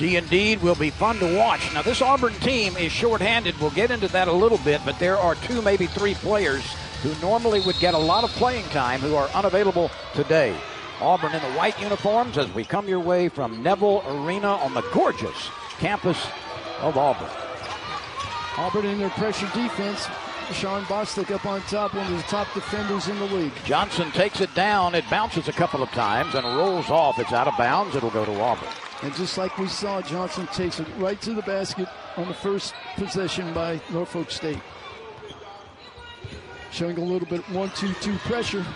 She indeed will be fun to watch. Now, this Auburn team is shorthanded. We'll get into that a little bit, but there are 2, maybe 3 players who normally would get a lot of playing time who are unavailable today. Auburn in the white uniforms as we come your way from Neville Arena on the gorgeous campus of Auburn. Auburn in their pressure defense. Sean Bostic up on top, one of the top defenders in the league. Johnson takes it down. It bounces a couple of times and rolls off. It's out of bounds. It'll go to Auburn. And just like we saw, Johnson takes it right to the basket on the first possession by Norfolk State. Showing a little bit 1-2-2 pressure.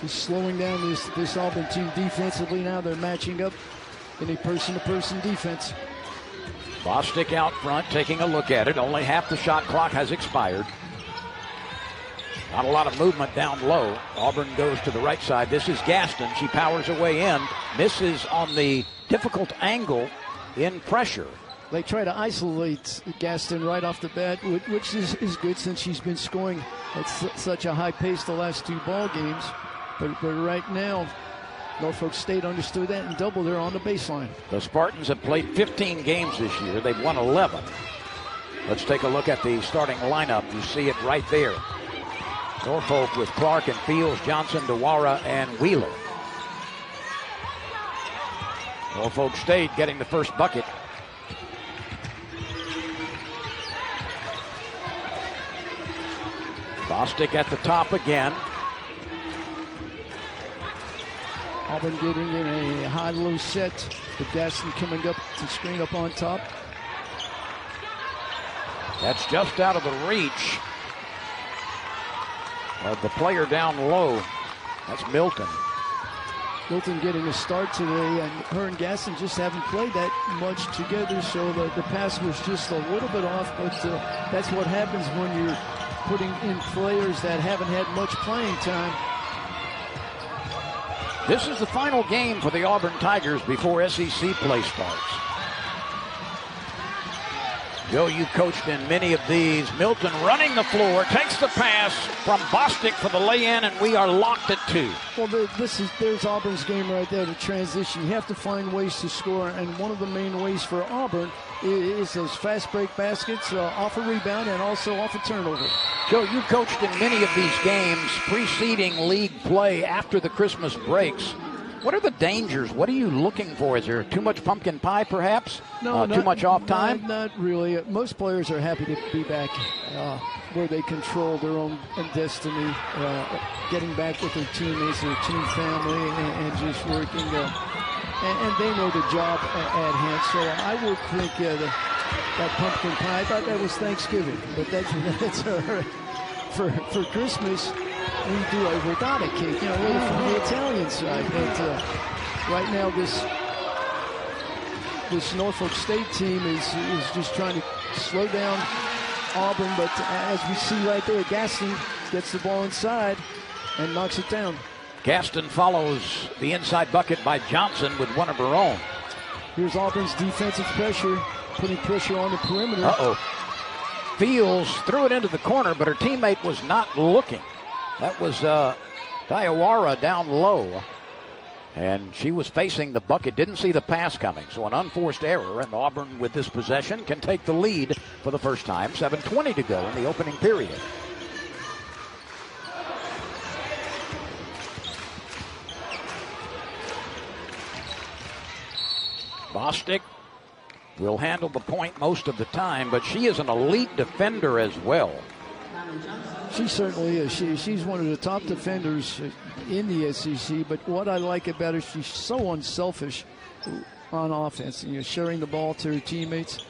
Just slowing down this Auburn team defensively now. They're matching up in a person-to-person defense. Bostic out front, taking a look at it. Only half the shot clock has expired. Not a lot of movement down low. Auburn goes to the right side. This is Gaston. She powers her way in. Misses on the difficult angle in pressure. They try to isolate Gaston right off the bat, which is good since she's been scoring at such a high pace the last 2 ball games. But right now, Norfolk State understood that and doubled her on the baseline. The Spartans have played 15 games this year. They've won 11. Let's take a look at the starting lineup. You see it right there. Norfolk with Clark and Fields, Johnson, DeWara, and Wheeler. Norfolk State getting the first bucket. Bostic at the top again. Auburn getting in a high-low set with Gaston coming up to screen up on top. That's just out of the reach of the player down low. That's Milton. Milton getting a start today, and her and Gaston just haven't played that much together, so the pass was just a little bit off, but that's what happens when you're putting in players that haven't had much playing time. This is the final game for the Auburn Tigers before SEC play starts. Joe, you coached in many of these. Milton running the floor, takes the pass from Bostic for the lay-in, and we are locked at 2. Well, there's Auburn's game right there, the transition. You have to find ways to score, and one of the main ways for Auburn is those fast break baskets off a rebound and also off a turnover. Joe, you coached in many of these games preceding league play after the Christmas breaks. What are the dangers? What are you looking for? Is there too much pumpkin pie, perhaps? No, too much off time? Not really. Most players are happy to be back where they control their own destiny, getting back with their teammates, their team family, and just working. And they know the job at hand. So I would think that pumpkin pie, I thought that was Thanksgiving, but that's for Christmas. We do a regatta cake, really from the Italian side. But right now, this Norfolk State team is just trying to slow down Auburn. But as we see right there, Gaston gets the ball inside and knocks it down. Gaston follows the inside bucket by Johnson with one of her own. Here's Auburn's defensive pressure, putting pressure on the perimeter. Uh-oh. Fields threw it into the corner, but her teammate was not looking. That was Diawara down low, and she was facing the bucket, didn't see the pass coming. So an unforced error, and Auburn with this possession can take the lead for the first time. 7:20 to go in the opening period. Bostic will handle the point most of the time, but she is an elite defender as well. She certainly is. She's one of the top defenders in the SEC, but what I like about her, she's so unselfish on offense, sharing the ball to her teammates.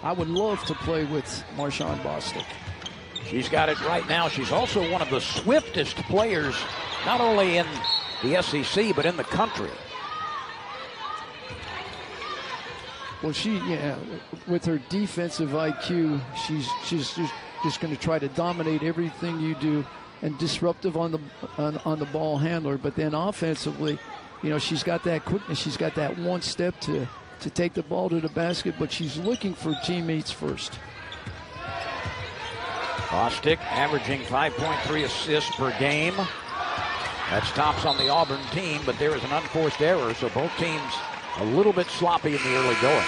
I would love to play with Marshawn Bostic. She's got it right now. She's also one of the swiftest players, not only in the SEC, but in the country. Well, with her defensive IQ, she's just going to try to dominate everything you do and disruptive on the ball handler. But then offensively, she's got that quickness. She's got that one step to take the ball to the basket, but she's looking for teammates first. Bostic averaging 5.3 assists per game. That's tops on the Auburn team, but there is an unforced error, so both teams a little bit sloppy in the early going.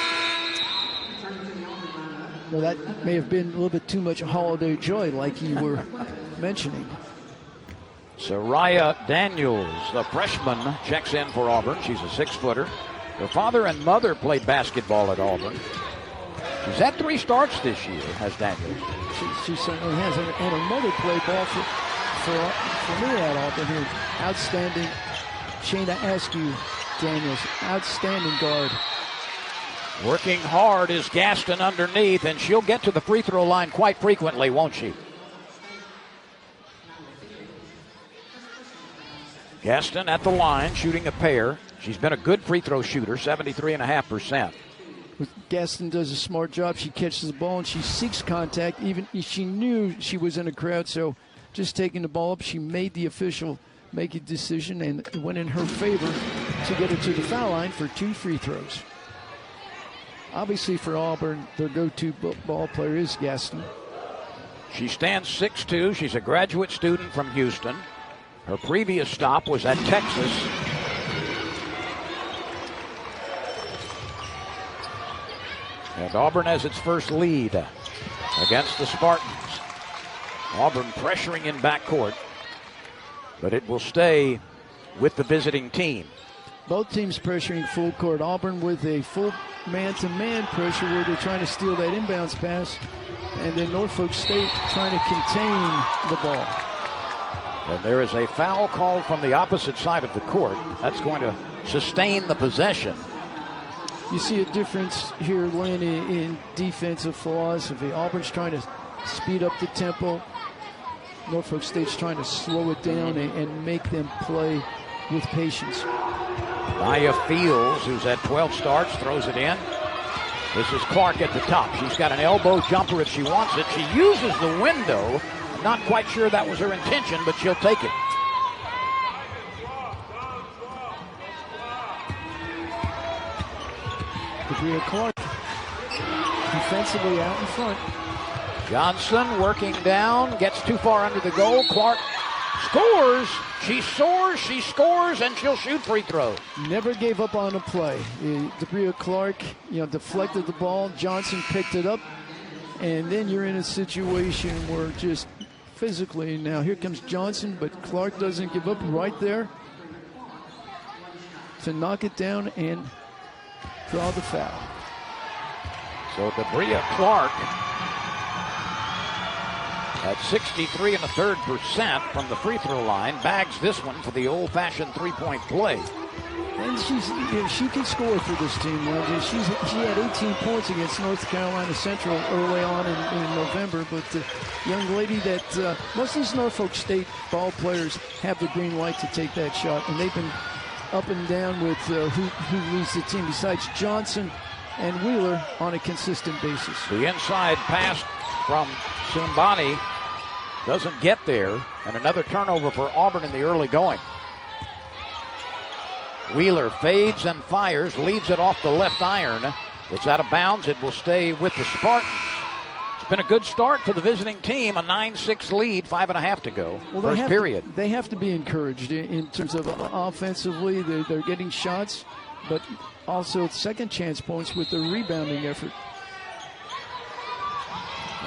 Well, that may have been a little bit too much holiday joy, like you were mentioning. Soraya Daniels, the freshman, checks in for Auburn. She's a 6-footer. Her father and mother played basketball at Auburn. She's had 3 starts this year, has Daniels. She certainly has. And her mother played ball for me at Auburn here. Outstanding. Shayna Askew Daniels, outstanding guard. Working hard is Gaston underneath, and she'll get to the free throw line quite frequently, won't she? Gaston at the line, shooting a pair. She's been a good free throw shooter, 73.5%. Gaston does a smart job. She catches the ball and she seeks contact. Even she knew she was in a crowd, so just taking the ball up, she made the official make a decision, and it went in her favor to get her to the foul line for 2 free throws. Obviously for Auburn, their go-to ball player is Gaston. She stands 6'2". She's a graduate student from Houston. Her previous stop was at Texas. And Auburn has its first lead against the Spartans. Auburn pressuring in backcourt, but it will stay with the visiting team. Both teams pressuring full court. Auburn with a full man-to-man pressure where they're trying to steal that inbounds pass, and then Norfolk State trying to contain the ball. And there is a foul called from the opposite side of the court. That's going to sustain the possession. You see a difference here, Lynn, in defensive philosophy. Auburn's trying to speed up the tempo. Norfolk State's trying to slow it down and make them play with patience. Nia Fields, who's had 12 starts, throws it in. This is Clark at the top. She's got an elbow jumper if she wants it. She uses the window. I'm not quite sure that was her intention, but she'll take it. Kadria Clark defensively out in front. Johnson working down, gets too far under the goal. Clark scores. She soars, she scores, and she'll shoot free throws. Never gave up on a play. Kadria Clark, deflected the ball. Johnson picked it up, and then you're in a situation where just physically, now here comes Johnson, but Clark doesn't give up right there to knock it down and draw the foul. So Kadria Clark at 63 1/3% from the free throw line bags this one for the old-fashioned three-point play. And she can score for this team. She had 18 points against North Carolina Central early on in November, but the young lady that most of these Norfolk State ball players have the green light to take that shot, and they've been up and down with who leads the team besides Johnson and Wheeler on a consistent basis. The inside pass from Sumbani doesn't get there, and another turnover for Auburn in the early going. Wheeler fades and fires, leaves it off the left iron. It's out of bounds. It will stay with the Spartans. It's been a good start for the visiting team, a 9-6 lead, 5.5 to go. First period. They have to be encouraged in terms of offensively. They're getting shots, but also second chance points with the rebounding effort.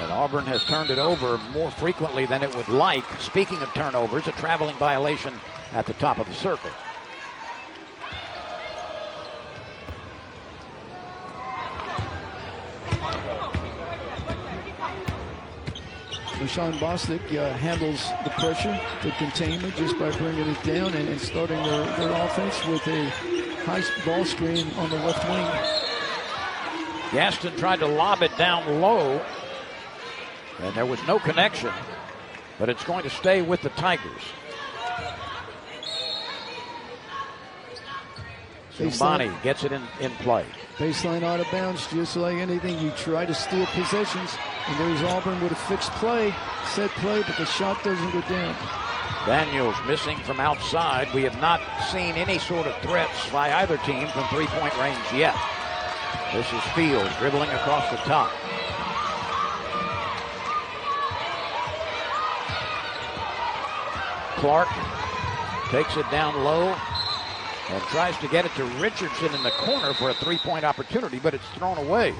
And Auburn has turned it over more frequently than it would like. Speaking of turnovers, a traveling violation at the top of the circle. Rashawn Bostic handles the pressure, the containment, just by bringing it down and starting their offense with a high ball screen on the left wing. Gaston tried to lob it down low, and there was no connection, but it's going to stay with the Tigers. Sumbani gets it in play. Baseline out of bounds, just like anything. You try to steal possessions, and there's Auburn with a fixed play, set play, but the shot doesn't go down. Daniels missing from outside. We have not seen any sort of threats by either team from three-point range yet. This is Fields dribbling across the top. Clark Takes it down low and tries to get it to Richardson in the corner for a three-point opportunity, but it's thrown away.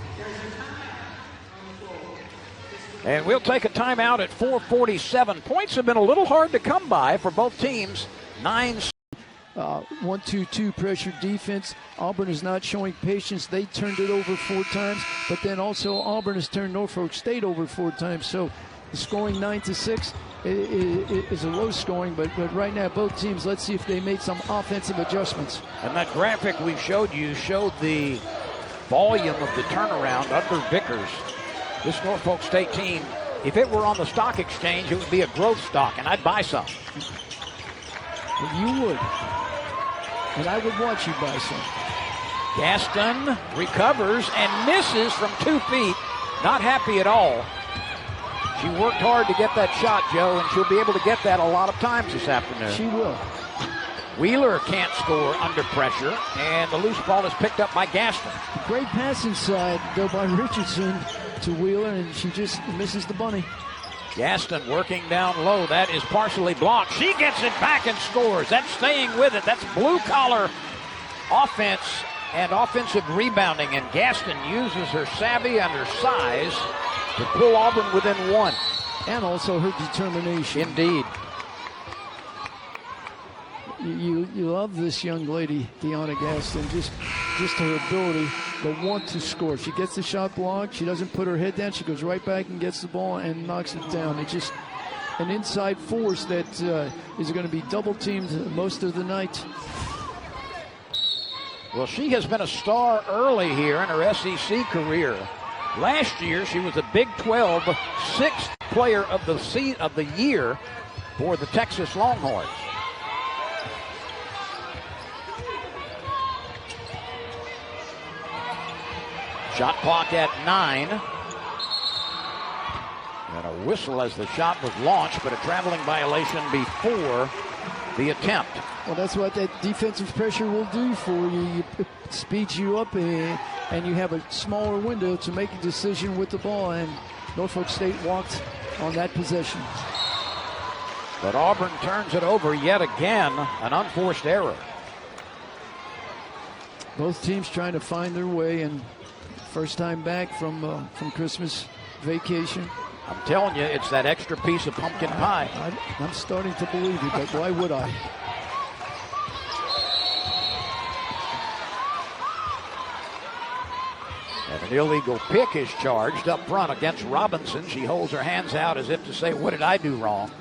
And we'll take a timeout at 4:47. Points have been a little hard to come by for both teams. 9. 1-2-2 pressure defense. Auburn is not showing patience. They turned it over 4 times, but then also Auburn has turned Norfolk State over 4 times. So the scoring 9-6 is a low scoring, but right now both teams, let's see if they made some offensive adjustments. And that graphic we showed you showed the volume of the turnaround under Vickers. This Norfolk State team, if it were on the stock exchange, it would be a growth stock, and I'd buy some. You would. And I would watch you buy some. Gaston recovers and misses from 2 feet. Not happy at all. She worked hard to get that shot, Joe, and she'll be able to get that a lot of times this afternoon. She will. Wheeler can't score under pressure, and the loose ball is picked up by Gaston. Great pass inside, though, by Richardson to Wheeler, and she just misses the bunny. Gaston working down low. That is partially blocked. She gets it back and scores. That's staying with it. That's blue-collar offense and offensive rebounding, and Gaston uses her savvy and her size to pull Auburn within 1. And also her determination. Indeed. You love this young lady, Deanna Gaston, just her ability, the want to score. She gets the shot blocked. She doesn't put her head down. She goes right back and gets the ball and knocks it down. It's just an inside force that is going to be double teamed most of the night. Well, she has been a star early here in her SEC career. Last year, she was a Big 12 6th player of the year for the Texas Longhorns. Shot clock at 9. And a whistle as the shot was launched, but a traveling violation before the attempt. Well, that's what that defensive pressure will do for you. It speeds you up, and you have a smaller window to make a decision with the ball, and Norfolk State walked on that possession. But Auburn turns it over yet again, an unforced error. Both teams trying to find their way, and first time back from Christmas vacation. I'm telling you, it's that extra piece of pumpkin pie. I'm starting to believe it, but why would I? And an illegal pick is charged up front against Robinson. She holds her hands out as if to say, what did I do wrong?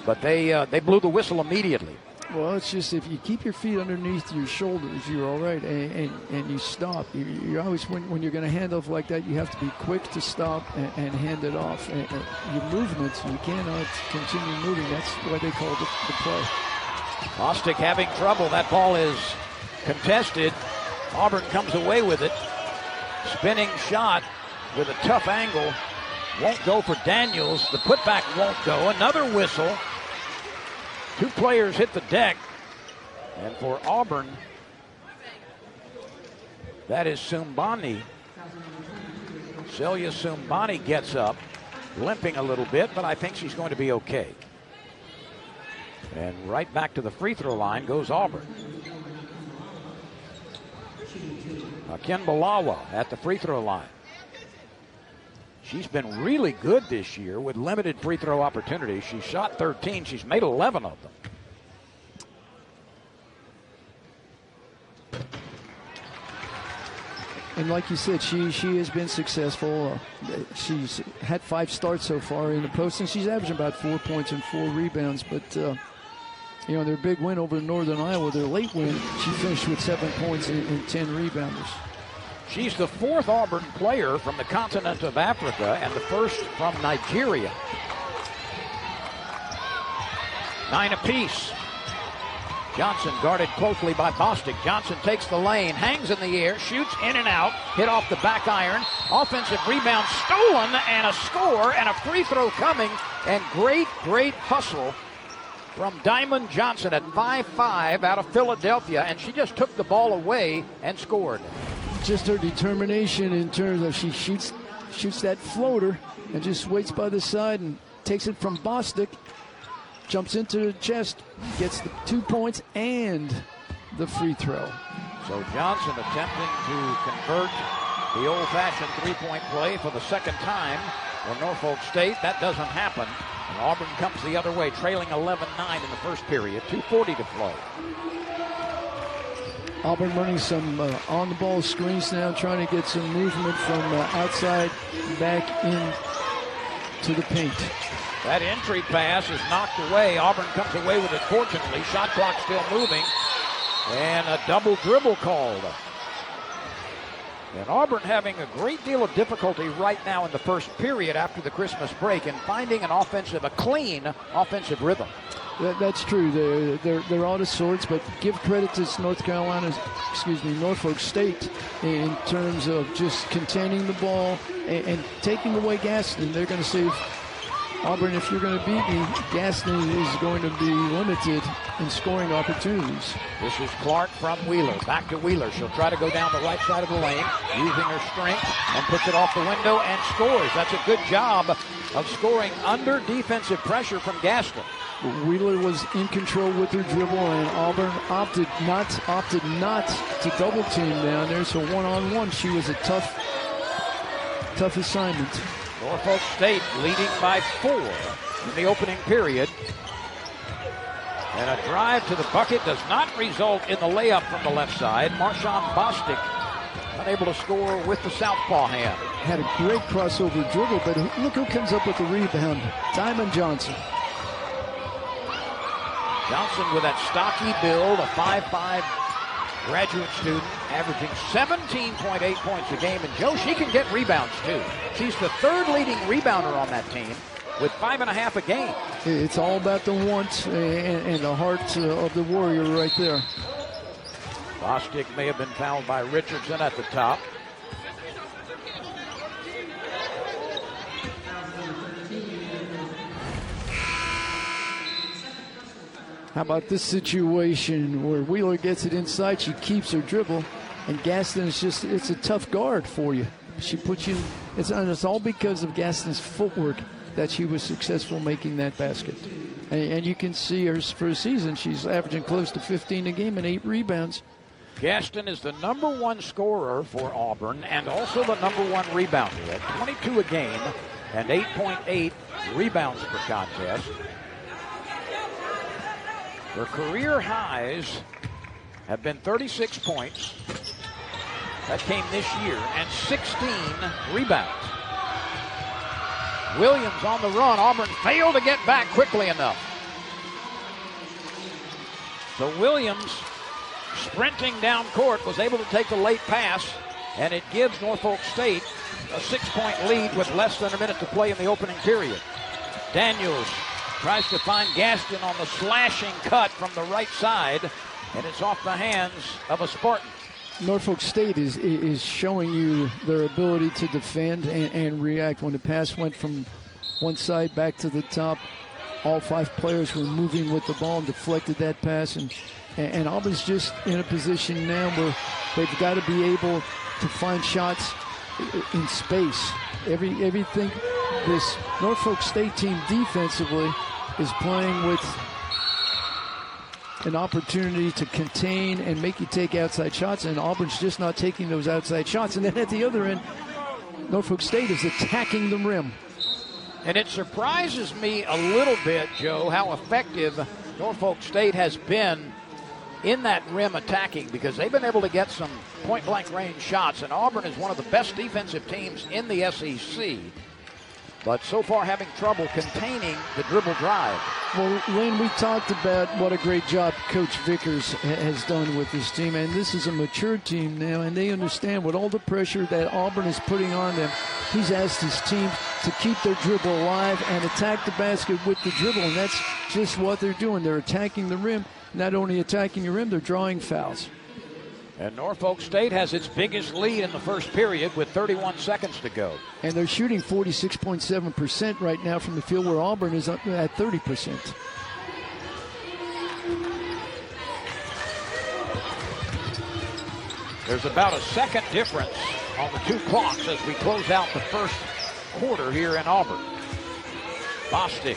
But they blew the whistle immediately. Well, it's just if you keep your feet underneath your shoulders, you're all right, and you stop. You're always, when you're going to hand off like that, you have to be quick to stop and hand it off. And your movements, you cannot continue moving. That's why they call it the play. Bostic having trouble. That ball is contested. Auburn comes away with it. Spinning shot with a tough angle. Won't go for Daniels. The putback won't go. Another whistle. 2 players hit the deck. And for Auburn, that is Sumbani. Celia Sumbani gets up, limping a little bit, but I think she's going to be okay. And right back to the free throw line goes Auburn. Kimbalawa at the free throw line. She's been really good this year with limited free throw opportunities. She shot 13. She's made 11 of them. And like you said, she has been successful. She's had 5 starts so far in the post, and she's averaging about 4 points and 4 rebounds. But, their big win over Northern Iowa, their late win, she finished with 7 points and 10 rebounders. She's the 4th Auburn player from the continent of Africa and the 1st from Nigeria. 9 apiece. Johnson guarded closely by Bostic. Johnson takes the lane, hangs in the air, shoots in and out, hit off the back iron. Offensive rebound stolen, and a score, and a free throw coming, and great hustle from Diamond Johnson at 5'5" out of Philadelphia, and she just took the ball away and scored. Just her determination in terms of she shoots that floater and just waits by the side and takes it from Bostic. jumps into the chest, gets the 2 points and the free throw. So Johnson attempting to convert the old-fashioned three-point play for the second time for Norfolk State. That doesn't happen. And Auburn comes the other way, trailing 11-9 in the first period. 2:40 to play. Auburn running some on-the-ball screens now, trying to get some movement from outside back in to the paint. That entry pass is knocked away. Auburn comes away with it, fortunately. Shot clock still moving. And a double dribble called. And Auburn having a great deal of difficulty right now in the first period after the Christmas break and finding a clean offensive rhythm. That's true. They're out of sorts, but give credit to Norfolk State in terms of just containing the ball and taking away Gaston. They're going to save Auburn. If you're going to beat me, Gaston is going to be limited in scoring opportunities. This is Clark from Wheeler. Back to Wheeler. She'll try to go down the right side of the lane, using her strength, and puts it off the window and scores. That's a good job of scoring under defensive pressure from Gaston. Wheeler was in control with her dribble, and Auburn opted not to double team down there. So one-on-one, she was a tough assignment. Norfolk State leading by 4 in the opening period. And a drive to the bucket does not result in the layup from the left side. Marshawn Bostic unable to score with the southpaw hand. Had a great crossover dribble, but look who comes up with the rebound. Diamond Johnson. Johnson with that stocky build, a 5'5" graduate student, averaging 17.8 points a game. And Joe, she can get rebounds too. She's the third leading rebounder on that team with 5.5 a game. It's all about the want and the heart of the Warrior right there. Bostic may have been fouled by Richardson at the top. How about this situation where Wheeler gets it inside, she keeps her dribble, and Gaston is it's a tough guard for you. She puts you, it's all because of Gaston's footwork that she was successful making that basket. And you can see her for a season, she's averaging close to 15 a game and 8 rebounds. Gaston is the #1 scorer for Auburn and also the #1 rebounder at 22 a game and 8.8 rebounds per contest. Her career highs have been 36 points. That came this year, and 16 rebounds. Williams on the run. Auburn failed to get back quickly enough. So Williams, sprinting down court, was able to take the late pass, and it gives Norfolk State a 6-point lead with less than a minute to play in the opening period. Daniels tries to find Gaston on the slashing cut from the right side, and it's off the hands of a Spartan. Norfolk State is showing you their ability to defend and react. When the pass went from one side back to the top, all 5 players were moving with the ball and deflected that pass. And Auburn's just in a position now where they've got to be able to find shots in space. Everything this Norfolk State team defensively is playing with an opportunity to contain and make you take outside shots, and Auburn's just not taking those outside shots. And then at the other end, Norfolk State is attacking the rim. And it surprises me a little bit, Joe, how effective Norfolk State has been in that rim attacking, because they've been able to get some point-blank range shots, and Auburn is one of the best defensive teams in the SEC. But so far having trouble containing the dribble drive. Well, Lane, we talked about what a great job Coach Vickers has done with this team, and this is a mature team now, and they understand with all the pressure that Auburn is putting on them. He's asked his team to keep their dribble alive and attack the basket with the dribble, and that's just what they're doing. They're attacking the rim. Not only attacking the rim, they're drawing fouls. And Norfolk State has its biggest lead in the first period with 31 seconds to go. And they're shooting 46.7% right now from the field, where Auburn is up at 30%. There's about a second difference on the 2 clocks as we close out the first quarter here in Auburn. Bostic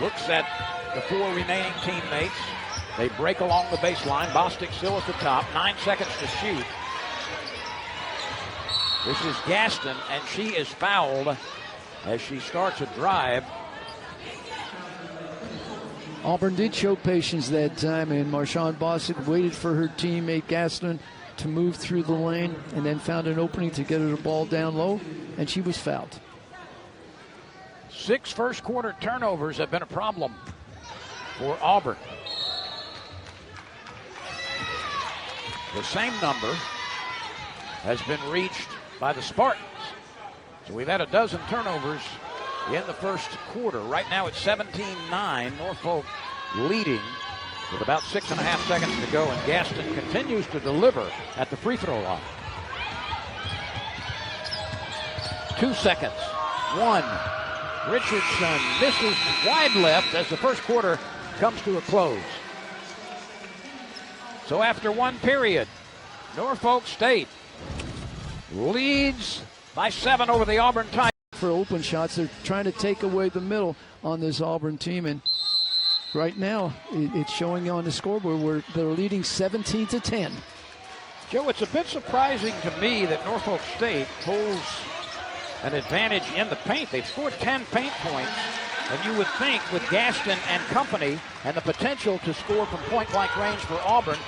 Looks at the four remaining teammates. They break along the baseline. Bostic still at the top. 9 seconds to shoot. This is Gaston, and she is fouled as she starts a drive. Auburn did show patience that time, and Marshawn Bostic waited for her teammate Gaston to move through the lane and then found an opening to get her the ball down low, and she was fouled. 6 first-quarter turnovers have been a problem for Auburn. The same number has been reached by the Spartans. So we've had a dozen turnovers in the first quarter. Right now it's 17-9. Norfolk leading with about 6.5 seconds to go, and Gaston continues to deliver at the free throw line. 2 seconds. 1. Richardson misses wide left as the first quarter comes to a close. So after one period, Norfolk State leads by 7 over the Auburn Tigers. For open shots, they're trying to take away the middle on this Auburn team, and right now it's showing on the scoreboard where they're leading 17-10. Joe, it's a bit surprising to me that Norfolk State holds an advantage in the paint. They've scored 10 paint points, and you would think with Gaston and company and the potential to score from point-blank range for Auburn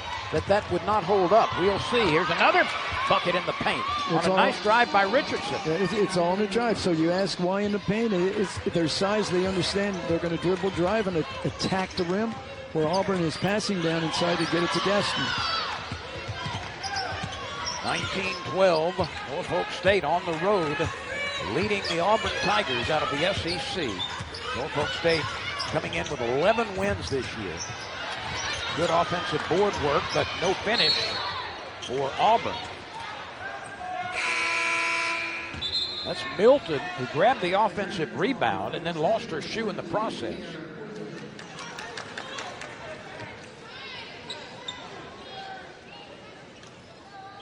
that would not hold up. We'll see. Here's another bucket in the paint on a nice drive by Richardson. It's all in the drive. So you ask why in the paint. It's their size. They understand they're going to dribble, drive, and attack the rim, where Auburn is passing down inside to get it to Gaston. 19-12, Norfolk State on the road, leading the Auburn Tigers out of the SEC. Norfolk State coming in with 11 wins this year. Good offensive board work, but no finish for Auburn. That's Milton, who grabbed the offensive rebound and then lost her shoe in the process.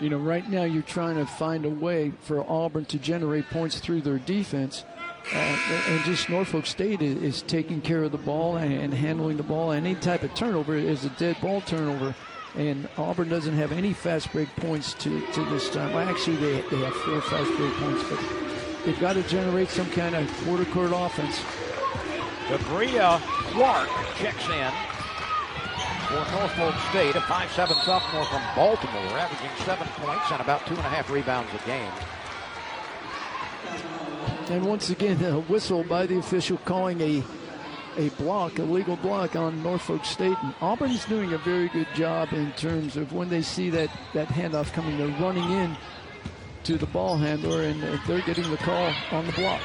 You know, right now you're trying to find a way for Auburn to generate points through their defense. And just Norfolk State is taking care of the ball and handling the ball. Any type of turnover is a dead ball turnover. And Auburn doesn't have any fast break points to this time. Well, actually, they have 4 fast break points, but they've got to generate some kind of quarter-court offense. Debria Clark checks in for Norfolk State, a 5'7" sophomore from Baltimore, averaging 7 points and about 2.5 rebounds a game. And once again, a whistle by the official calling a block, a legal block on Norfolk State. And Auburn's doing a very good job in terms of when they see that handoff coming, they're running in to the ball handler, and they're getting the call on the block.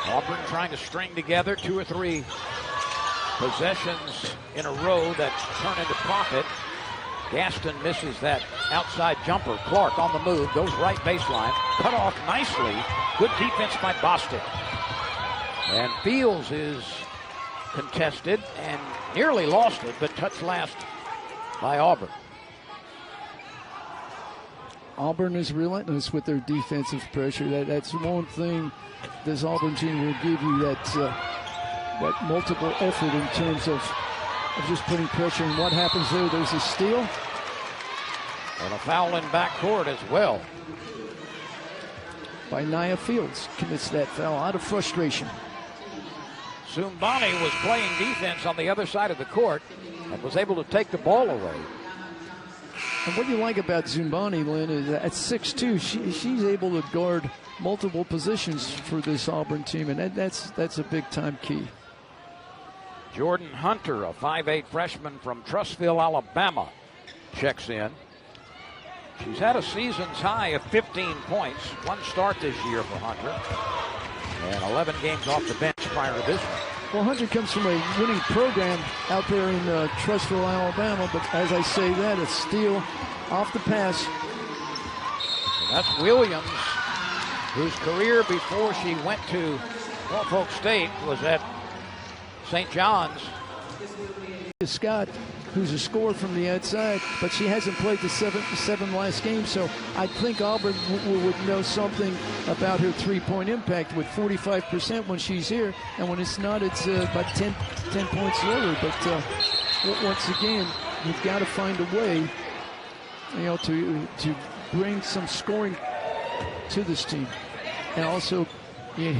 Auburn trying to string together 2 or 3 possessions in a row that turn into profit. Gaston misses that outside jumper. Clark on the move, goes right baseline, cut off nicely. Good defense by Bostic. And Fields is contested and nearly lost it, but touched last by Auburn. Auburn is relentless with their defensive pressure. That's one thing this Auburn team will give you, that multiple effort in terms of just putting pressure. And what happens there? There's a steal. And a foul in backcourt as well. By Nia Fields. Commits that foul out of frustration. Zumbani was playing defense on the other side of the court and was able to take the ball away. And what you like about Zumbani, Lynn, is at 6'2", she's able to guard multiple positions for this Auburn team, and that's a big-time key. Jordan Hunter, a 5'8" freshman from Trussville, Alabama, checks in. She's had a season's high of 15 points, 1 start this year for Hunter, and 11 games off the bench prior to this one. Well, Hunter comes from a winning program out there in Trussville, Alabama, but as I say that, a steal off the pass. And that's Williams, whose career before she went to Norfolk State was at St. John's. Scott who's a scorer from the outside, but she hasn't played the seven last games. So I think Auburn would know something about her three-point impact with 45% when she's here, and when it's not, it's about 10 points lower. But once again, you've got to find a way, to bring some scoring to this team. And also, you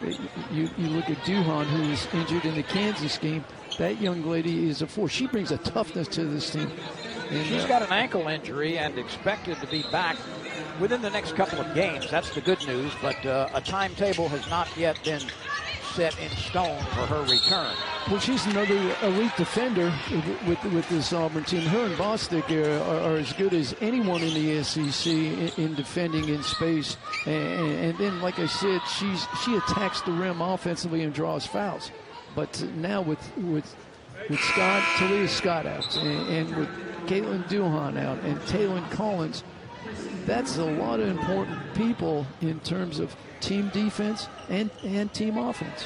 look at Duhan, who was injured in the Kansas game. That young lady is a force. She brings a toughness to this team. And, she's got an ankle injury and expected to be back within the next couple of games. That's the good news, but a timetable has not yet been set in stone for her return. Well, she's another elite defender with this Auburn team. Her and Bostic are as good as anyone in the SEC in defending in space. And then, like I said, she attacks the rim offensively and draws fouls. But now with Scott, Talia Scott out, and with Caitlin Duhan out, and Taylor Collins, that's a lot of important people in terms of team defense and team offense.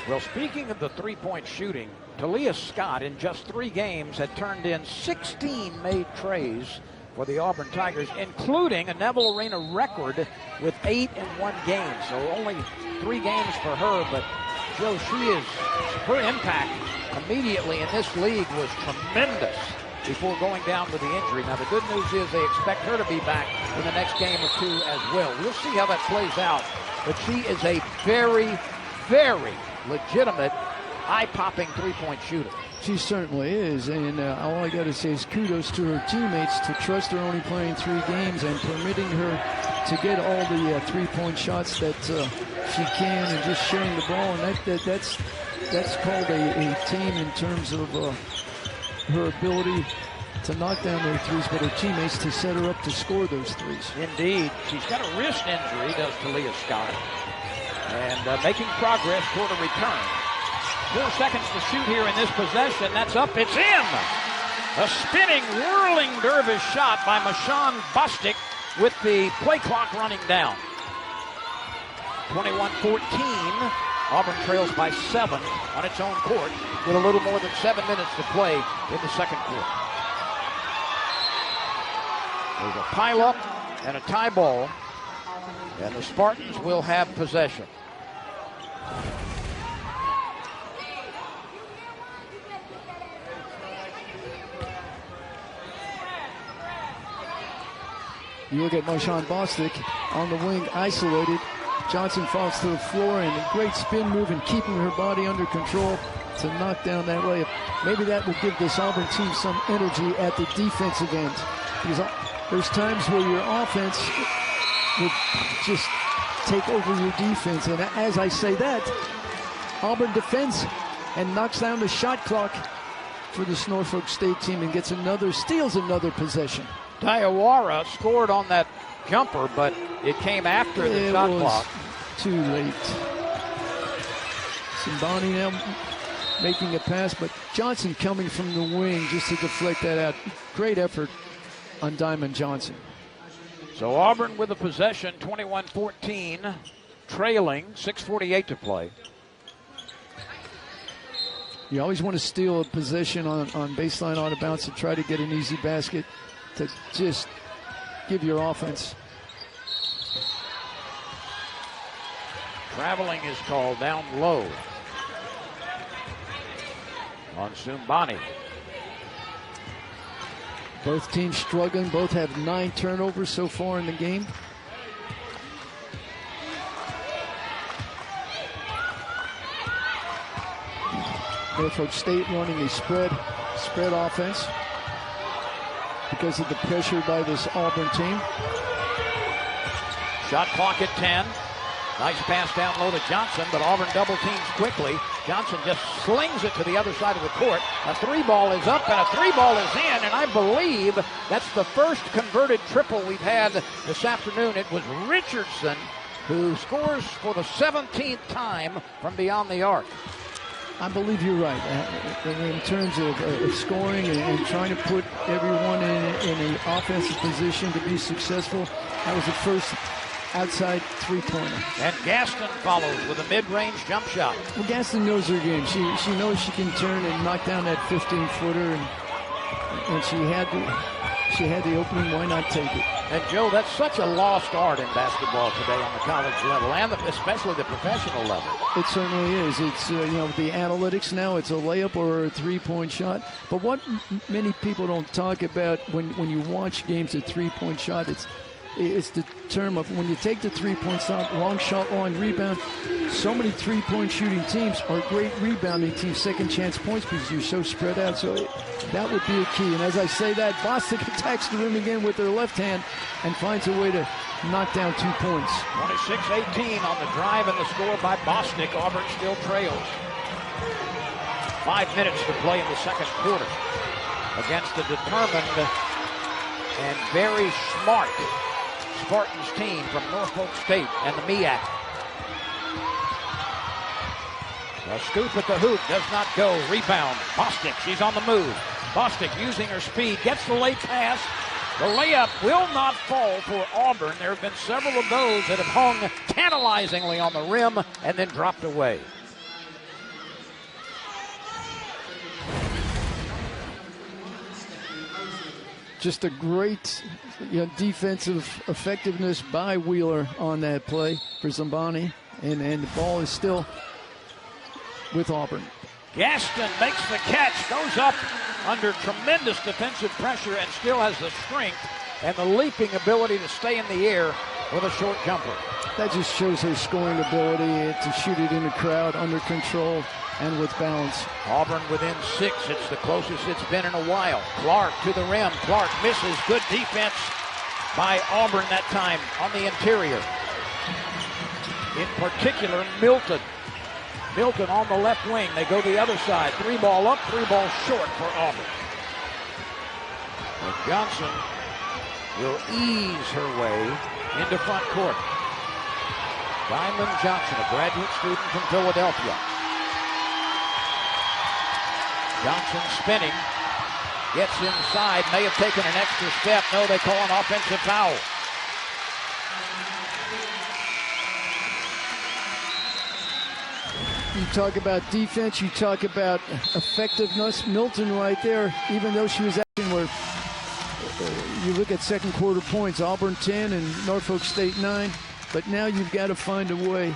Well, speaking of the three-point shooting, Talia Scott in just 3 games had turned in 16 made trays for the Auburn Tigers, including a Neville Arena record with 8 in 1 game. So only 3 games for her, but Joe, her impact immediately in this league was tremendous before going down with the injury. Now, the good news is they expect her to be back in the next game or 2 as well. We'll see how that plays out. But she is a very, very legitimate, eye-popping three-point shooter. She certainly is, and all I got to say is kudos to her teammates to trust her only playing 3 games and permitting her to get all the three-point shots that she can, and just sharing the ball. And that's called a team in terms of her ability to knock down their threes, but her teammates to set her up to score those threes. Indeed. She's got a wrist injury, does Talia Scott, and making progress toward a return. 4 seconds to shoot here in this possession. That's up. It's in. A spinning, whirling dervish shot by Mashawn Bostic with the play clock running down. 21-14. Auburn trails by 7 on its own court with a little more than 7 minutes to play in the second quarter. There's a pile-up and a tie ball, and the Spartans will have possession. You look at Marshawn Bostic on the wing, isolated. Johnson falls to the floor, and a great spin move and keeping her body under control to knock down that layup. Maybe that will give this Auburn team some energy at the defensive end, because there's times where your offense would just take over your defense. And as I say that, Auburn defends and knocks down the shot clock for this Norfolk State team and steals another possession. Diawara scored on that jumper, but it came after the shot clock. Too late. Simbani now making a pass, but Johnson coming from the wing just to deflect that out. Great effort on Diamond Johnson. So Auburn with a possession, 21-14, trailing, 6:48 to play. You always want to steal a possession on baseline out of bounds to try to get an easy basket to just give your offense. Traveling is called down low on Sumbani. Both teams struggling. Both have 9 turnovers so far in the game. Norfolk State running a spread offense because of the pressure by this Auburn team. Shot clock at 10. Nice pass down low to Johnson, but Auburn double teams quickly. Johnson just slings it to the other side of the court. A 3-ball is up and a 3-ball is in, and I believe that's the first converted triple we've had this afternoon. It was Richardson who scores for the 17th time from beyond the arc. I believe you're right. In terms of scoring and trying to put everyone in an offensive position to be successful, that was the outside three-pointer. And Gaston follows with a mid-range jump shot. Well, Gaston knows her game. She knows she can turn and knock down that 15-footer, and she had the opening. Why not take it? And Joe, that's such a lost art in basketball today on the college level, and especially the professional level. It certainly is. It's the analytics now. It's a layup or a three-point shot. But what many people don't talk about when you watch games, a three-point shot, it's the term of when you take the three-point shot, long shot, long rebound. So many three-point shooting teams are great rebounding teams, second chance points because you're so spread out. So that would be a key. And as I say that, Bostic attacks the rim again with their left hand and finds a way to knock down 2 points. 26-18 on the drive and the score by Bostic. Auburn still trails. 5 minutes to play in the second quarter against the determined and very smart Spartans team from Norfolk State and the MEAC. A scoop at the hoop does not go. Rebound. Bostic, she's on the move. Bostic using her speed, gets the late pass. The layup will not fall for Auburn. There have been several of those that have hung tantalizingly on the rim and then dropped away. Just a great defensive effectiveness by Wheeler on that play for Zambani. And the ball is still with Auburn. Gaston makes the catch, goes up under tremendous defensive pressure and still has the strength and the leaping ability to stay in the air with a short jumper. That just shows her scoring ability to shoot it in the crowd, under control, and with balance. Auburn within 6. It's the closest it's been in a while. Clark to the rim. Clark misses. Good defense by Auburn that time on the interior. In particular, Milton. Milton on the left wing. They go the other side. 3 ball up, 3 ball short for Auburn. And Johnson will ease her way into front court. Diamond Johnson, a graduate student from Philadelphia. Johnson spinning, gets inside, may have taken an extra step. No, they call an offensive foul. You talk about defense, you talk about effectiveness. Milton right there, even though she was acting where you look at second quarter points, Auburn 10 and Norfolk State 9. But now you've got to find a way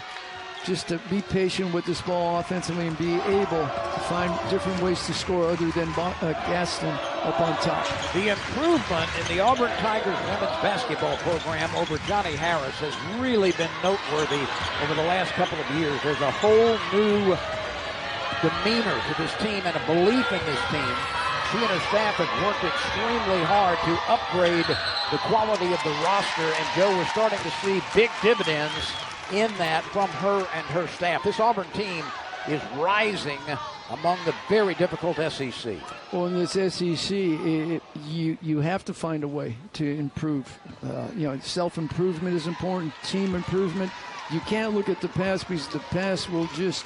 just to be patient with this ball offensively and be able to find different ways to score other than Gaston up on top. The improvement in the Auburn Tigers women's basketball program over Johnny Harris has really been noteworthy over the last couple of years. There's a whole new demeanor to this team and a belief in this team. She and her staff have worked extremely hard to upgrade the quality of the roster, and Joe, we're starting to see big dividends in that from her and her staff. This Auburn team is rising among the very difficult SEC. Well, in this SEC, you have to find a way to improve. Self-improvement is important, team improvement. You can't look at the past because the past will just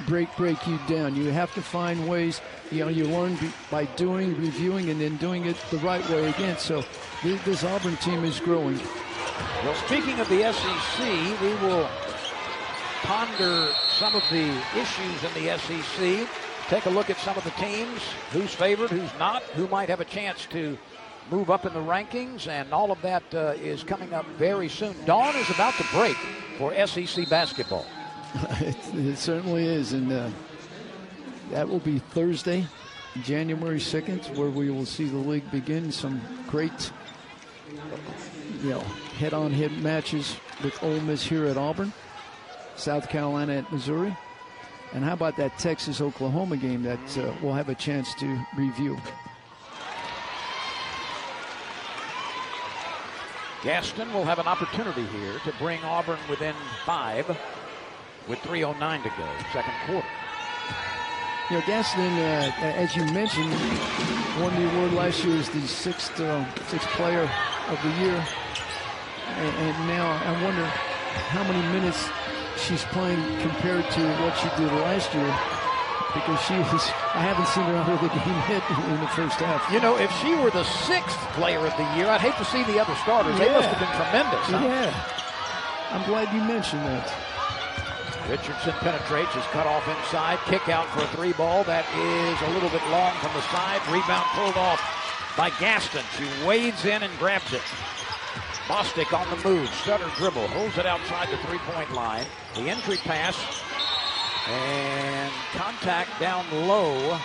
break you down. You have to find ways. You learn by doing, reviewing, and then doing it the right way again. So this Auburn team is growing. Well, speaking of the SEC, we will ponder some of the issues in the SEC. Take a look at some of the teams, who's favored, who's not, who might have a chance to move up in the rankings, and all of that is coming up very soon. Dawn is about to break for SEC basketball. It certainly is, and that will be Thursday, January 2nd, where we will see the league begin. Some great, head-on-head matches with Ole Miss here at Auburn, South Carolina at Missouri, and how about that Texas-Oklahoma game that we'll have a chance to review. Gaston will have an opportunity here to bring Auburn within 5 with 3:09 to go, second quarter. Gaston, as you mentioned, won the award last year as the sixth player of the year. And now I wonder how many minutes she's playing compared to what she did last year, because I haven't seen her out of the game hit in the first half. If she were the 6th player of the year, I'd hate to see the other starters. They must have been tremendous. Huh? Yeah. I'm glad you mentioned that. Richardson penetrates, is cut off inside, kick out for a 3 ball. That is a little bit long from the side. Rebound pulled off by Gaston. She wades in and grabs it. Bostic on the move, stutter dribble, holds it outside the 3-point line. The entry pass and contact down low.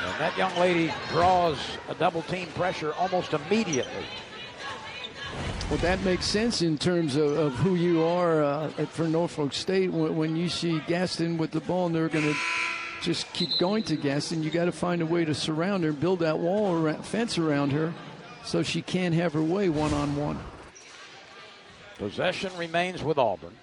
And that young lady draws a double team pressure almost immediately. Well, that makes sense in terms of who you are for Norfolk State. When you see Gaston with the ball and they're going to just keep going to Gaston, you got to find a way to surround her, build that wall, fence around her so she can't have her way one-on-one. Possession remains with Auburn.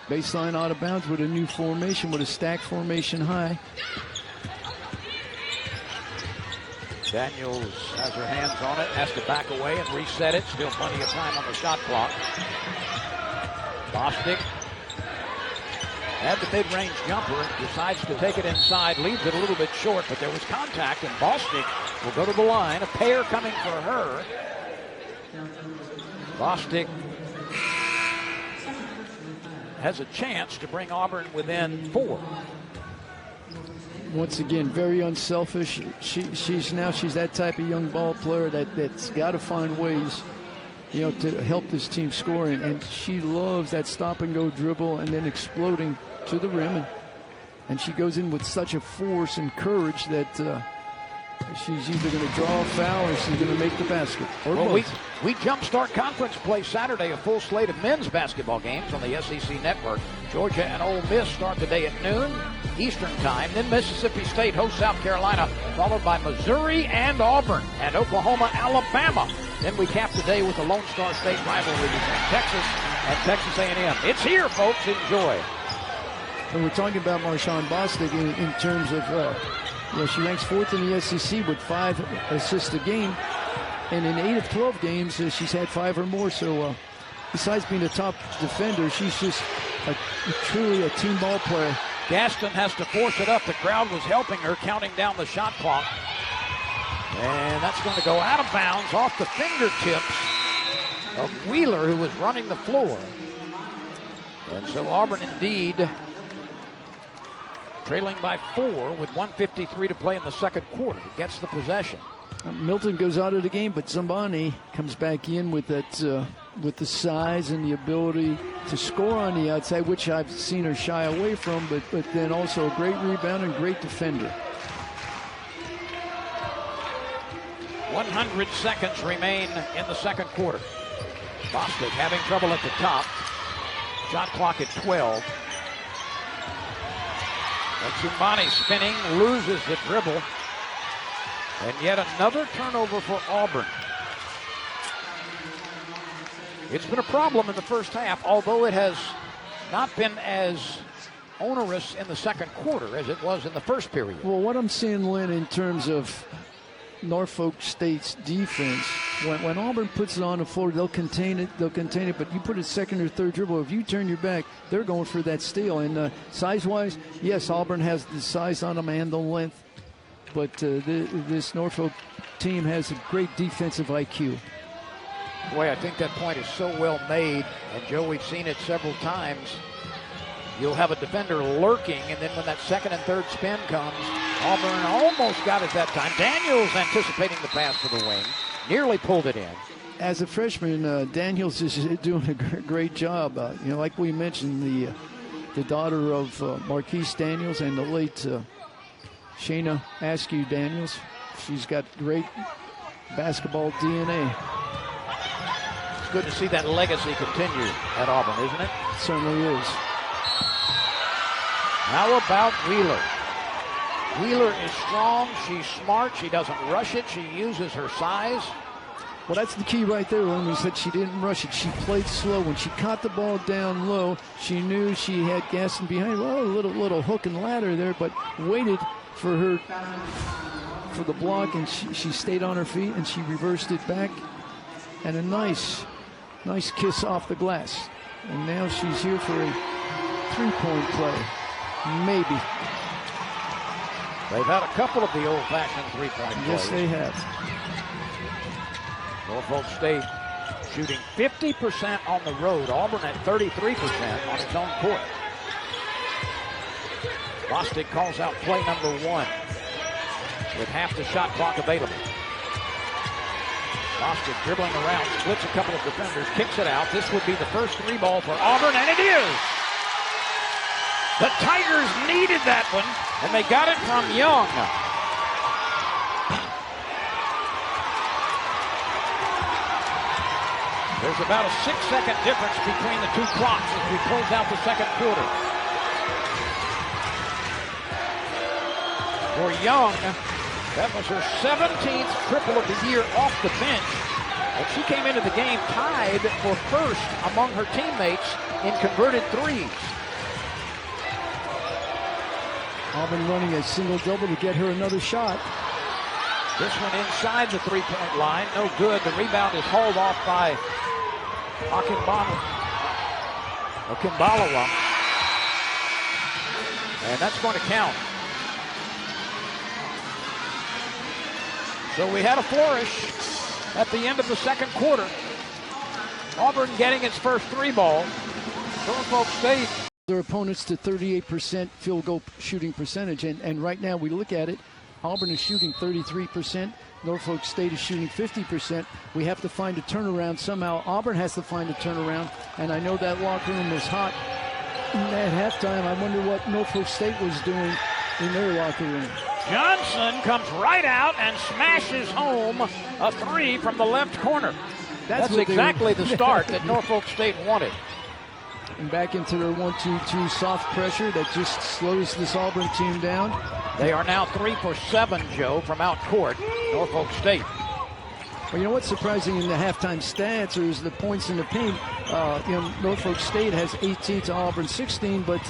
Baseline out of bounds with a new formation, with a stack formation high. Daniels has her hands on it, has to back away and reset it. Still plenty of time on the shot clock. Bostic had the mid-range jumper, decides to take it inside, leaves it a little bit short, but there was contact, and Bostic will go to the line. A pair coming for her. Bostic has a chance to bring Auburn within 4. Once again, very unselfish. She's that type of young ball player that's got to find ways, to help this team score. And she loves that stop and go dribble and then exploding to the rim. And she goes in with such a force and courage that she's either going to draw a foul or she's going to make the basket. Well, we jumpstart conference play Saturday, a full slate of men's basketball games on the SEC Network. Georgia and Ole Miss start the day at noon Eastern Time. Then Mississippi State hosts South Carolina, followed by Missouri and Auburn, and Oklahoma, Alabama. Then we cap the day with the Lone Star State rivalry between Texas and Texas A&M. It's here, folks. Enjoy. And we're talking about Marshawn Bostic in terms of, she ranks 4th in the SEC with 5 assists a game. And in 8 of 12 games, she's had 5 or more. So besides being a top defender, she's just truly a team ball player. Gaston has to force it up. The crowd was helping her, counting down the shot clock. And that's going to go out of bounds off the fingertips of Wheeler, who was running the floor. And so Auburn indeed trailing by 4 with 1:53 to play in the second quarter. Gets the possession. Milton goes out of the game, but Zambani comes back in with that, with the size and the ability to score on the outside, which I've seen her shy away from, but then also a great rebounder and great defender. 100 seconds remain in the second quarter. Bostic having trouble at the top. Shot clock at 12. And Zambani spinning, loses the dribble. And yet another turnover for Auburn. It's been a problem in the first half, although it has not been as onerous in the second quarter as it was in the first period. Well, what I'm seeing, Lynn, in terms of Norfolk State's defense, when Auburn puts it on the floor, they'll contain it, but you put a second or third dribble, if you turn your back, they're going for that steal. And size-wise, yes, Auburn has the size on them and the length, but this Norfolk team has a great defensive IQ. Boy, I think that point is so well made. And, Joe, we've seen it several times. You'll have a defender lurking, and then when that second and third spin comes, Auburn almost got it that time. Daniels anticipating the pass for the wing. Nearly pulled it in. As a freshman, Daniels is doing a great job. Like we mentioned, the daughter of Marquise Daniels and the late Shayna Askew Daniels. She's got great basketball DNA. It's good to see that legacy continue at Auburn, isn't it? It certainly is. How about Wheeler? Wheeler is strong. She's smart. She doesn't rush it. She uses her size. Well, that's the key right there, when we said she didn't rush it. She played slow. When she caught the ball down low, she knew she had Gaston behind. Well, a little hook and ladder there, but waited for the block, and she stayed on her feet, and she reversed it back. And a nice kiss off the glass. And now she's here for a three-point play. Maybe. They've had a couple of the old-fashioned three-point plays. Yes, they have. Norfolk State shooting 50% on the road. Auburn at 33% on its own court. Bostic calls out play number 1 with half the shot clock available. Bostic dribbling around, splits a couple of defenders, kicks it out. This would be the first 3 ball for Auburn, and it is! The Tigers needed that one, and they got it from Young. There's about a 6-second difference between the 2 clocks as we close out the second quarter. For Young, that was her 17th triple of the year off the bench. And she came into the game tied for first among her teammates in converted threes. Auburn running a single-double to get her another shot. This one inside the three-point line. No good. The rebound is hauled off by Okimbalawa. And that's going to count. So we had a flourish at the end of the second quarter. Auburn getting its first 3 ball. Norfolk State. Their opponents to 38% field goal shooting percentage. And right now we look at it. Auburn is shooting 33%. Norfolk State is shooting 50%. We have to find a turnaround somehow. Auburn has to find a turnaround. And I know that locker room was hot at halftime. I wonder what Norfolk State was doing in their locker room. Johnson comes right out and smashes home a 3 from the left corner. That's exactly the start that Norfolk State wanted. And back into their 1-2-2 soft pressure that just slows this Auburn team down. They are now 3 for 7, Joe, from out court, Norfolk State. Well, you know what's surprising in the halftime stats is the points in the paint. Norfolk State has 18 to Auburn 16, but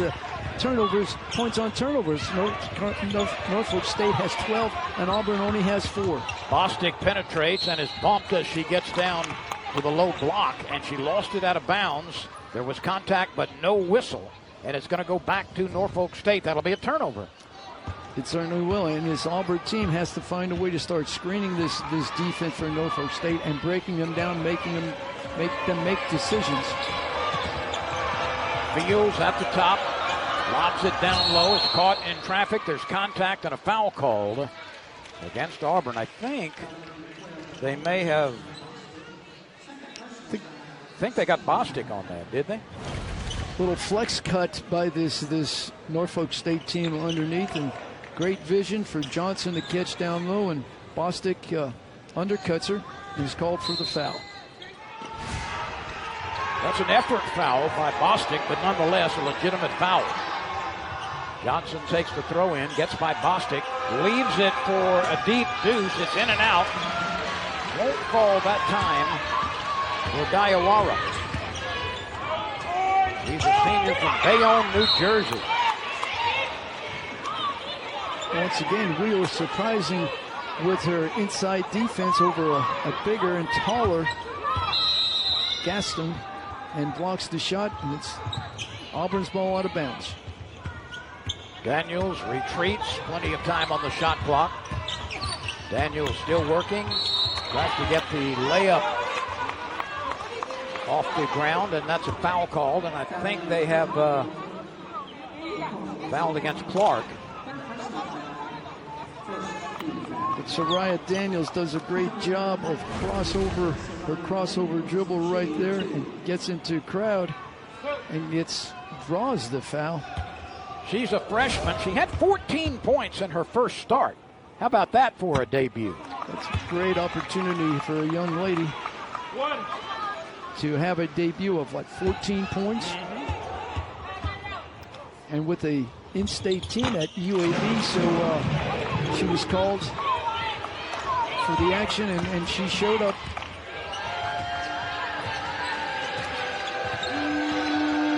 turnovers, points on turnovers. Norfolk State has 12, and Auburn only has 4. Bostic penetrates and is bumped as she gets down to the low block, and she lost it out of bounds. There was contact, but no whistle, and it's going to go back to Norfolk State. That'll be a turnover. It certainly will, and this Auburn team has to find a way to start screening this defense for Norfolk State and breaking them down, making them make decisions. Fields at the top, lobs it down low. It's caught in traffic. There's contact and a foul called against Auburn. I think they may have. I think they got Bostic on that, did they? Little flex cut by this Norfolk State team underneath, and great vision for Johnson to catch down low, and Bostic undercuts her. He's called for the foul. That's an effort foul by Bostic, but nonetheless a legitimate foul. Johnson takes the throw in, gets by Bostic, leaves it for a deep deuce. It's in and out. Won't fall that time for Diawara. He's a senior from Bayonne, New Jersey. Once again, Wheeler surprising with her inside defense over a bigger and taller Gaston, and blocks the shot, and it's Auburn's ball out of bounds. Daniels retreats, plenty of time on the shot clock. Daniels still working, tries to get the layup off the ground, and that's a foul called, and I think they have fouled against Clark. But Soraya Daniels does a great job of her crossover dribble right there, and gets into crowd and draws the foul. She's a freshman. She had 14 points in her first start. How about that for a debut? That's a great opportunity for a young lady to have a debut of 14 points. And with a in-state team at UAB, so she was called for the action, and she showed up.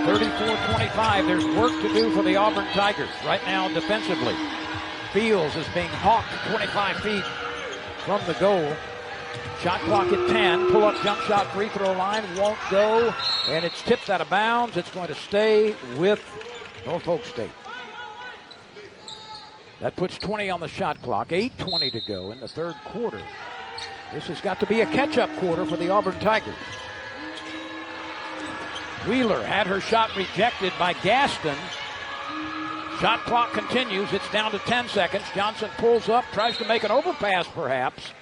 34-25. There's work to do for the Auburn Tigers right now defensively. Fields is being hawked 25 feet from the goal. Shot clock at 10. Pull-up jump shot free throw line won't go, and it's tipped out of bounds. It's going to stay with Norfolk State. That puts 20 on the shot clock. 8:20 to go in the third quarter. This has got to be a catch-up quarter for the Auburn Tigers. Wheeler had her shot rejected by Gaston. Shot clock continues. It's down to 10 seconds. Johnson pulls up, tries to make an overpass perhaps.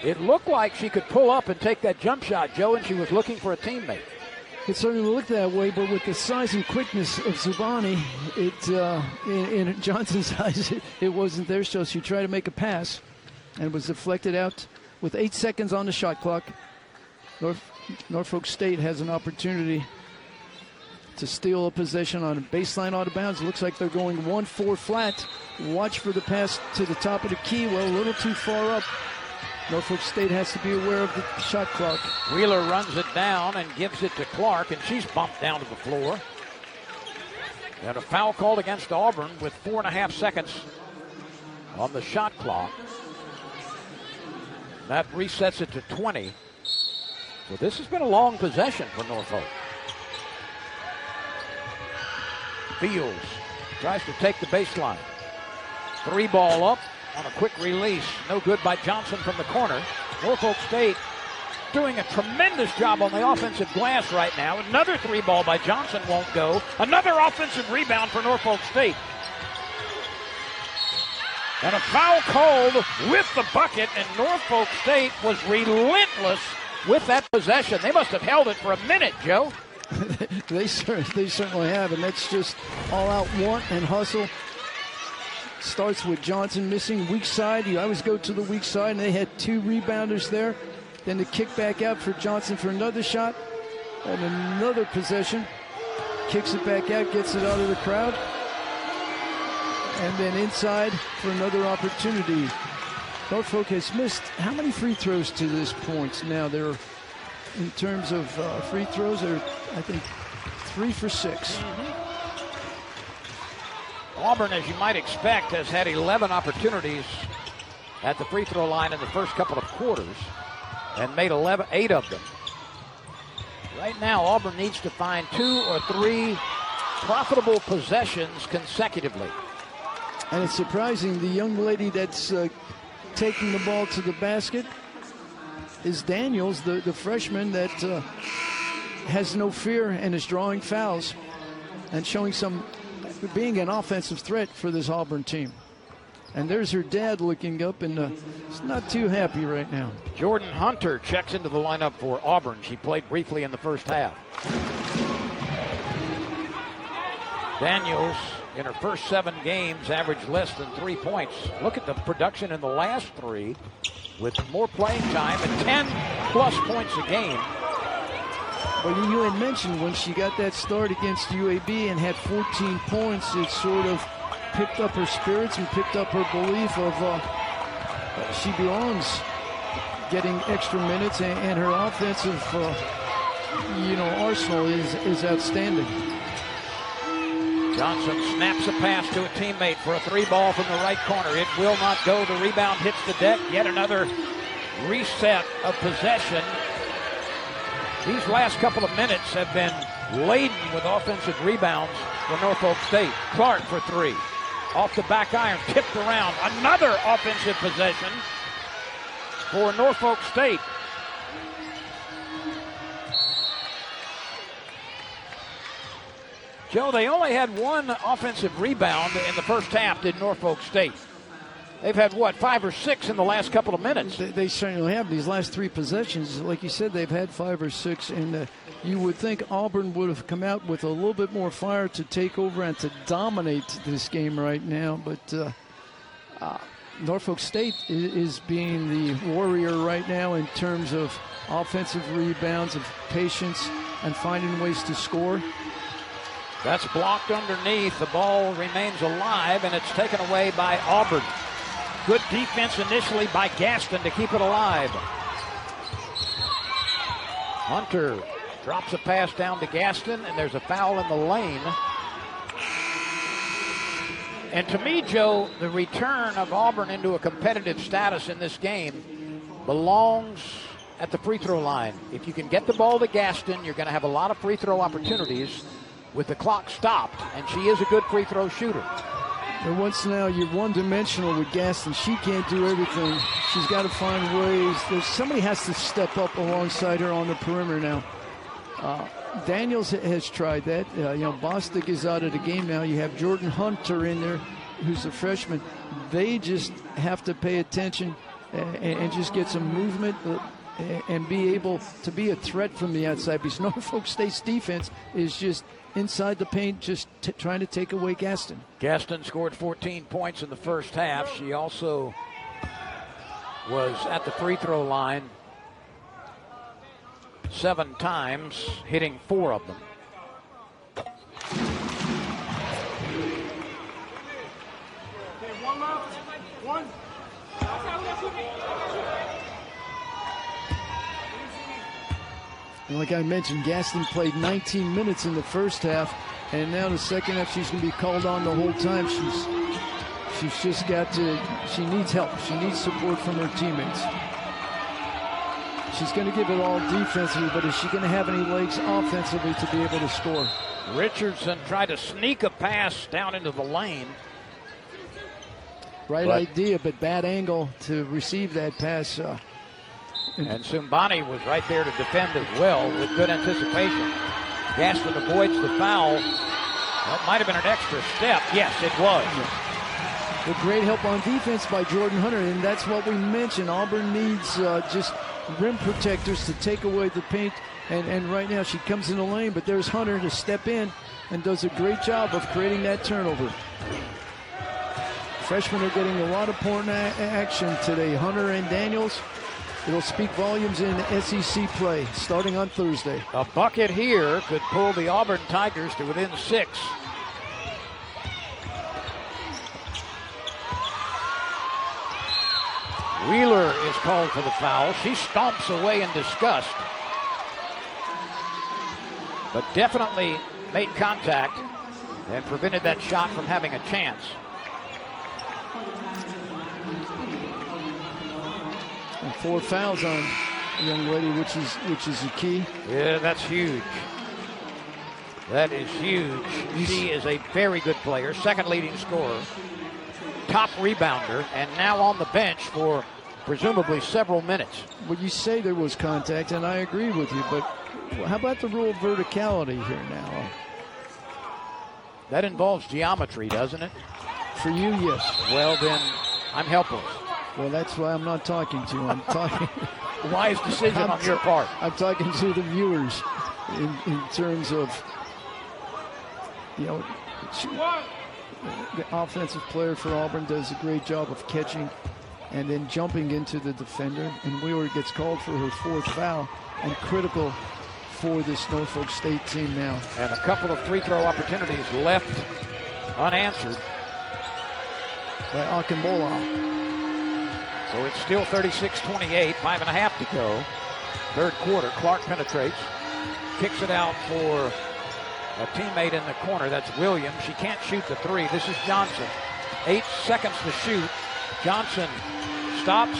It looked like she could pull up and take that jump shot, Joe, and she was looking for a teammate. It certainly looked that way, but with the size and quickness of Zubani, in Johnson's eyes, it wasn't there. So she tried to make a pass, and it was deflected out with 8 seconds on the shot clock. Norfolk State has an opportunity to steal a possession on a baseline out of bounds. It looks like they're going 1-4 flat. Watch for the pass to the top of the key. Well, a little too far up. Norfolk State has to be aware of the shot clock. Wheeler runs it down and gives it to Clark, and she's bumped down to the floor. And a foul called against Auburn with 4.5 seconds on the shot clock. That resets it to 20. So this has been a long possession for Norfolk. Fields tries to take the baseline. 3 ball up on a quick release. No good by Johnson from the corner. Norfolk State doing a tremendous job on the offensive glass right now. Another 3 ball by Johnson won't go. Another offensive rebound for Norfolk State. And a foul called with the bucket, and Norfolk State was relentless with that possession. They must have held it for a minute, Joe. They certainly have, and that's just all-out want and hustle. Starts with Johnson missing weak side. You always go to the weak side, and they had 2 rebounders there. Then the kick back out for Johnson for another shot, and another possession. Kicks it back out, gets it out of the crowd. And then inside for another opportunity. Norfolk has missed how many free throws to this point? Now they're, in terms of free throws, they're, I think, 3 for 6. Auburn, as you might expect, has had 11 opportunities at the free throw line in the first couple of quarters and made 8 of them. Right now, Auburn needs to find 2 or 3 profitable possessions consecutively. And it's surprising, the young lady that's taking the ball to the basket is Daniels, the freshman that has no fear and is drawing fouls and showing being an offensive threat for this Auburn team. And there's her dad looking up, and he's not too happy right now. Jordan Hunter checks into the lineup for Auburn. She played briefly in the first half. Daniels, in her first 7 games, averaged less than 3 points. Look at the production in the last 3 with more playing time and 10-plus points a game. Well, you had mentioned when she got that start against UAB and had 14 points, it sort of picked up her spirits and picked up her belief of she belongs getting extra minutes, and her offensive arsenal is outstanding. Johnson snaps a pass to a teammate for a 3 ball from the right corner. It will not go. The rebound hits the deck. Yet another reset of possession. These last couple of minutes have been laden with offensive rebounds for Norfolk State. Clark for 3. Off the back iron, tipped around. Another offensive possession for Norfolk State. Joe, they only had 1 offensive rebound in the first half, did Norfolk State. They've had, 5 or 6 in the last couple of minutes? They certainly have. These last 3 possessions, like you said, they've had 5 or 6. And you would think Auburn would have come out with a little bit more fire to take over and to dominate this game right now. But Norfolk State is being the warrior right now in terms of offensive rebounds, of patience, and finding ways to score. That's blocked underneath. The ball remains alive, and it's taken away by Auburn. Good defense initially by Gaston to keep it alive. Hunter drops a pass down to Gaston, and there's a foul in the lane. And to me, Joe, the return of Auburn into a competitive status in this game belongs at the free throw line. If you can get the ball to Gaston, you're going to have a lot of free throw opportunities with the clock stopped, and she is a good free throw shooter. And once now you're one-dimensional with Gaston. She can't do everything. She's got to find ways. Somebody has to step up alongside her on the perimeter now. Daniels has tried that. Bostic is out of the game now. You have Jordan Hunter in there, who's a freshman. They just have to pay attention and just get some movement and be able to be a threat from the outside, because Norfolk State's defense is just inside the paint, just trying to take away Gaston. Gaston scored 14 points in the first half. She also was at the free throw line 7 times, hitting 4 of them. And like I mentioned, Gaston played 19 minutes in the first half, and now the second half she's going to be called on the whole time. She's just got to, she needs help. She needs support from her teammates. She's going to give it all defensively, but is she going to have any legs offensively to be able to score? Richardson tried to sneak a pass down into the lane. Right idea, but bad angle to receive that pass. And Sumbani was right there to defend as well with good anticipation. Gaston avoids the foul. That might have been an extra step. Yes, it was. With great help on defense by Jordan Hunter, and that's what we mentioned. Auburn needs just rim protectors to take away the paint, and right now she comes in the lane, but there's Hunter to step in and does a great job of creating that turnover. Freshmen are getting a lot of point action today. Hunter and Daniels. It'll speak volumes in SEC play starting on Thursday. A bucket here could pull the Auburn Tigers to within 6. Wheeler is called for the foul. She stomps away in disgust, but definitely made contact and prevented that shot from having a chance. And 4 fouls on the young lady, which is the key. Yeah, that's huge. That is huge. She is a very good player, second leading scorer, top rebounder, and now on the bench for presumably several minutes. Well, you say there was contact, and I agree with you, but how about the rule of verticality here now? That involves geometry, doesn't it? For you, yes. Well, then I'm helpless. Well, that's why I'm not talking to you. I'm talking. Wise decision on your part. I'm talking to the viewers in terms of, the offensive player for Auburn does a great job of catching and then jumping into the defender. And Wheeler gets called for her 4th foul, and critical for this Norfolk State team now. And a couple of free throw opportunities left unanswered by Akinbola. So it's still 36-28, 5.5 to go. Third quarter, Clark penetrates, kicks it out for a teammate in the corner. That's Williams. She can't shoot the 3. This is Johnson. 8 seconds to shoot. Johnson stops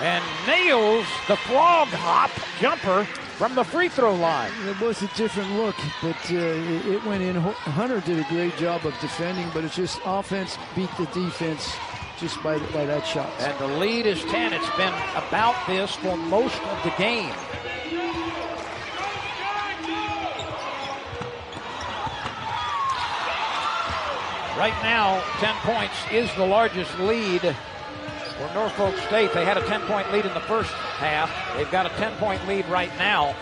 and nails the frog hop jumper from the free throw line. It was a different look, but it went in. Hunter did a great job of defending, but it's just offense beat the defense just by that shot. And the lead is 10. It's been about this for most of the game. Right now, 10 points is the largest lead for Norfolk State. They had a 10-point lead in the first half. They've got a 10-point lead right now.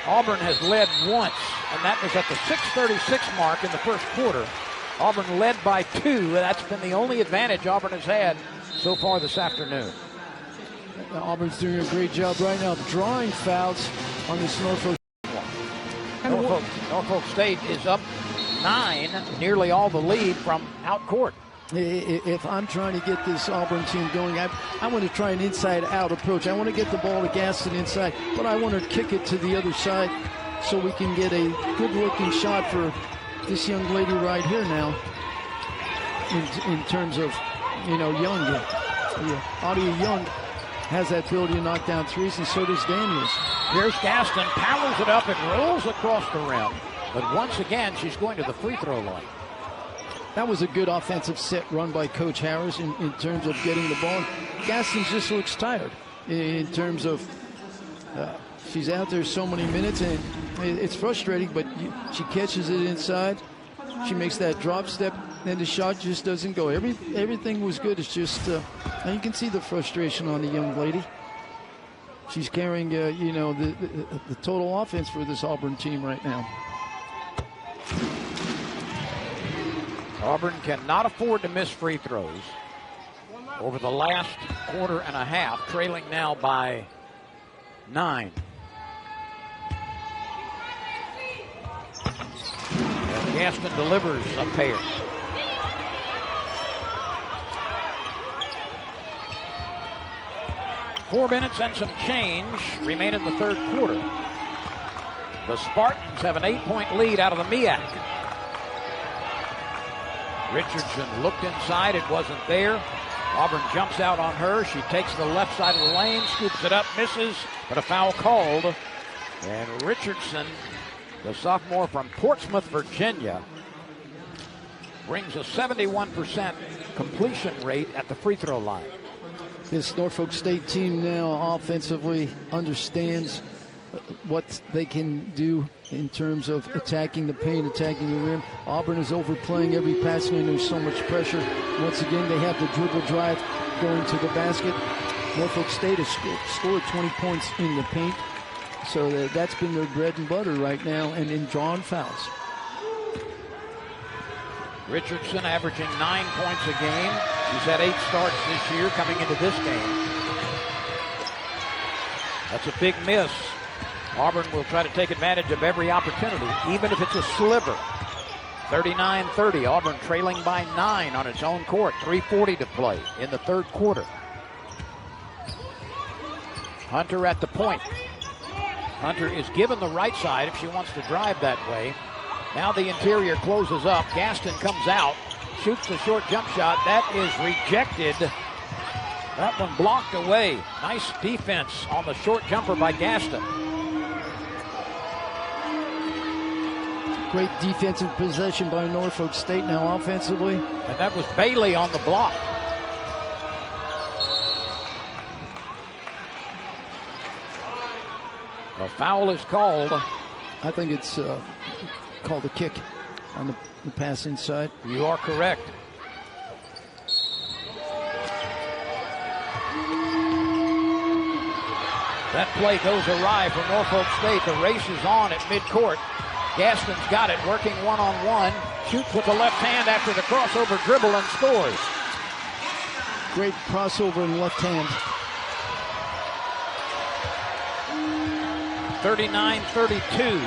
Auburn has led once, and that was at the 6:36 mark in the first quarter. Auburn led by 2. That's been the only advantage Auburn has had so far this afternoon. Auburn's doing a great job right now of drawing fouls on this Norfolk. Norfolk State is up 9, nearly all the lead from out court. If I'm trying to get this Auburn team going, I want to try an inside-out approach. I want to get the ball to Gaston inside, but I want to kick it to the other side so we can get a good-looking shot for this young lady right here now. In terms of, Young. Audia Young has that ability to knock down threes, and so does Daniels. Here's Gaston, powers it up and rolls across the rim. But once again, she's going to the free throw line. that was a good offensive set run by Coach Harris in terms of getting the ball. Gaston just looks tired in terms of she's out there so many minutes, and it's frustrating, but she catches it inside. She makes that drop step, and the shot just doesn't go. Everything was good. It's just, and you can see the frustration on the young lady. She's carrying, the total offense for this Auburn team right now. Auburn cannot afford to miss free throws. Over the last quarter and a half, trailing now by 9. And Gaston delivers a pair. Four minutes and some change remain in the third quarter. The Spartans have an 8-point lead out of the MEAC. Richardson looked inside, it wasn't there. Auburn jumps out on her. She takes the left side of the lane, scoops it up, misses, but a foul called. And Richardson, the sophomore from Portsmouth, Virginia, brings a 71% completion rate at the free throw line. This Norfolk State team now offensively understands what they can do in terms of attacking the paint, attacking the rim. Auburn is overplaying every pass lane. There's so much pressure. Once again, they have the dribble drive going to the basket. Norfolk State has scored 20 points in the paint. So that's been their bread and butter right now, and in drawn fouls. Richardson averaging 9 points a game. He's had 8 starts this year coming into this game. That's a big miss. Auburn will try to take advantage of every opportunity, even if it's a sliver. 39-30, Auburn trailing by 9 on its own court. 3:40 to play in the third quarter. Hunter at the point. Hunter is given the right side if she wants to drive that way. Now the interior closes up. Gaston comes out, shoots the short jump shot. That is rejected. That one blocked away. Nice defense on the short jumper by Gaston. Great defensive possession by Norfolk State now offensively. And that was Bailey on the block. A foul is called. I think it's called a kick on the pass inside. You are correct. That play goes awry for Norfolk State. The race is on at midcourt. Gaston's got it, working one-on-one. Shoots with the left hand after the crossover dribble and scores. Great crossover in left hand. 39-32.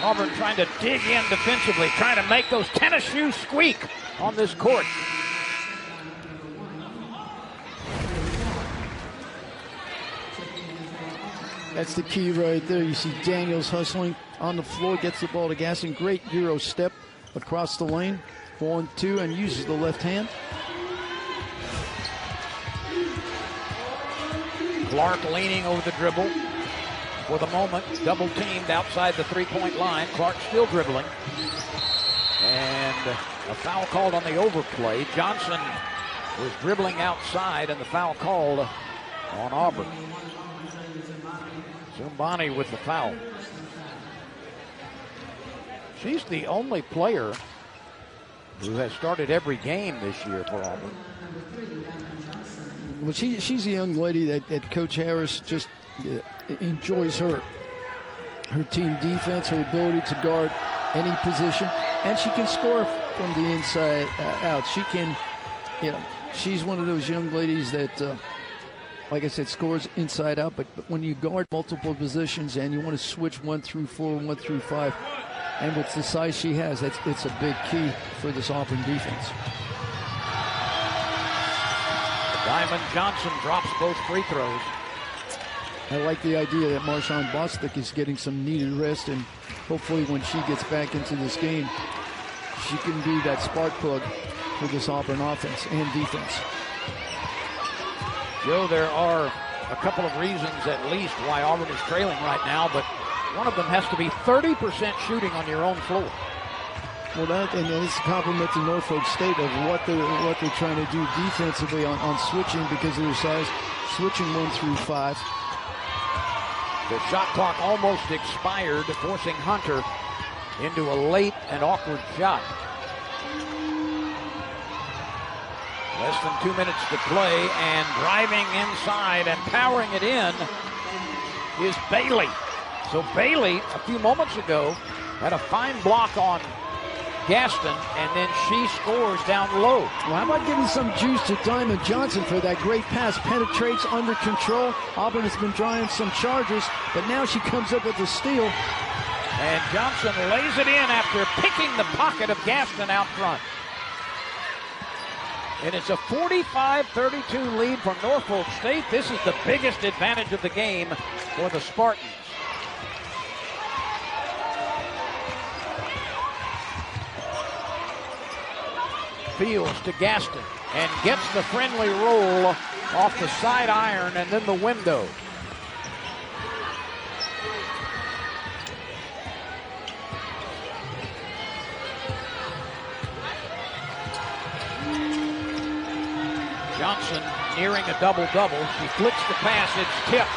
Auburn trying to dig in defensively, trying to make those tennis shoes squeak on this court. That's the key right there. You see Daniels hustling on the floor, gets the ball to Gaston. Great Euro step across the lane. 1-2 and uses the left hand. Clark leaning over the dribble. For the moment, double teamed outside the three-point line. Clark still dribbling. And a foul called on the overplay. Johnson was dribbling outside, and the foul called on Auburn. Zumbani with the foul. She's the only player who has started every game this year for Auburn. Well, she's a young lady that Coach Harris just enjoys her team defense, her ability to guard any position, and she can score from the inside out. She can, she's one of those young ladies that, like I said, scores inside out, but when you guard multiple positions and you want to switch 1 through 4, 1 through 5, and with the size she has, it's a big key for this Auburn defense. Diamond Johnson drops both free throws. I like the idea that Marshawn Bostic is getting some needed rest, and hopefully when she gets back into this game, she can be that spark plug for this Auburn offense and defense. Joe, there are a couple of reasons at least why Auburn is trailing right now, but one of them has to be 30% shooting on your own floor. Well, and it's a compliment to Norfolk State of what they're trying to do defensively on switching because of their size, switching 1 through 5. The shot clock almost expired, forcing Hunter into a late and awkward shot. Less than 2 minutes to play, and driving inside and powering it in is Bailey. So Bailey, a few moments ago, had a fine block on Gaston, and then she scores down low. Well, how about giving some juice to Diamond Johnson for that great pass? Penetrates under control. Auburn has been drawing some charges, but now she comes up with a steal. And Johnson lays it in after picking the pocket of Gaston out front. And it's a 45-32 lead for Norfolk State. This is the biggest advantage of the game for the Spartans. Fields to Gaston and gets the friendly roll off the side iron and then the window. Johnson nearing a double-double. She flicks the pass. It's tipped.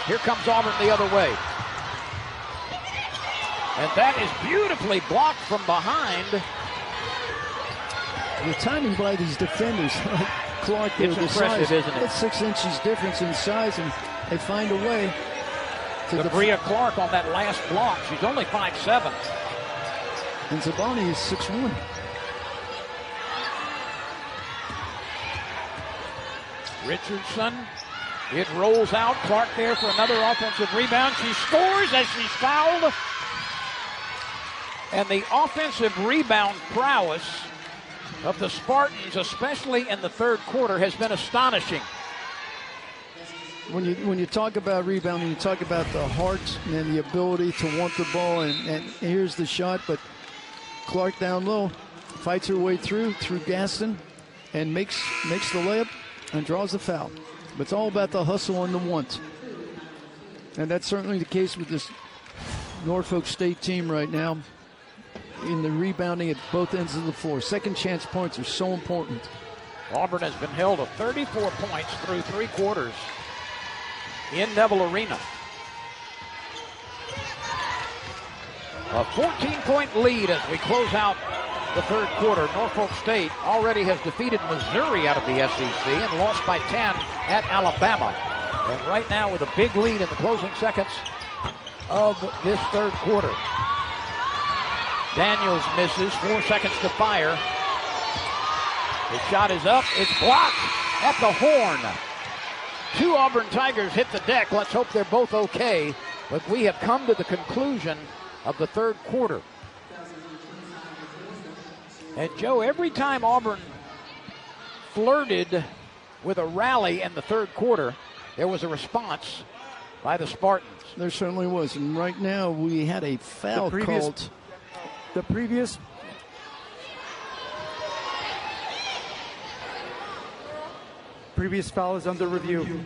Here comes Auburn the other way. And that is beautifully blocked from behind. The timing by these defenders, Clark, it's impressive, isn't it? It's 6 inches difference in size, and they find a way. To Bria Clark on that last block. She's only 5'7". And Zabani is 6'1". Richardson, it rolls out. Clark there for another offensive rebound. She scores as she's fouled. And the offensive rebound prowess of the Spartans, especially in the third quarter, has been astonishing. When you talk about rebounding, you talk about the heart and the ability to want the ball, and here's the shot, but Clark down low fights her way through Gaston and makes the layup and draws the foul. But it's all about the hustle and the want. And that's certainly the case with this Norfolk State team right now. In the rebounding at both ends of the floor. Second chance points are so important. Auburn has been held to 34 points through 3 quarters in Neville Arena. A 14-point lead as we close out the third quarter. Norfolk State already has defeated Missouri out of the SEC and lost by 10 at Alabama. And right now with a big lead in the closing seconds of this third quarter. Daniels misses, 4 seconds to fire. The shot is up, it's blocked at the horn. 2 Auburn Tigers hit the deck. Let's hope they're both okay. But we have come to the conclusion of the third quarter. And Joe, every time Auburn flirted with a rally in the third quarter, there was a response by the Spartans. There certainly was. And right now we had a foul called. The previous foul is under review.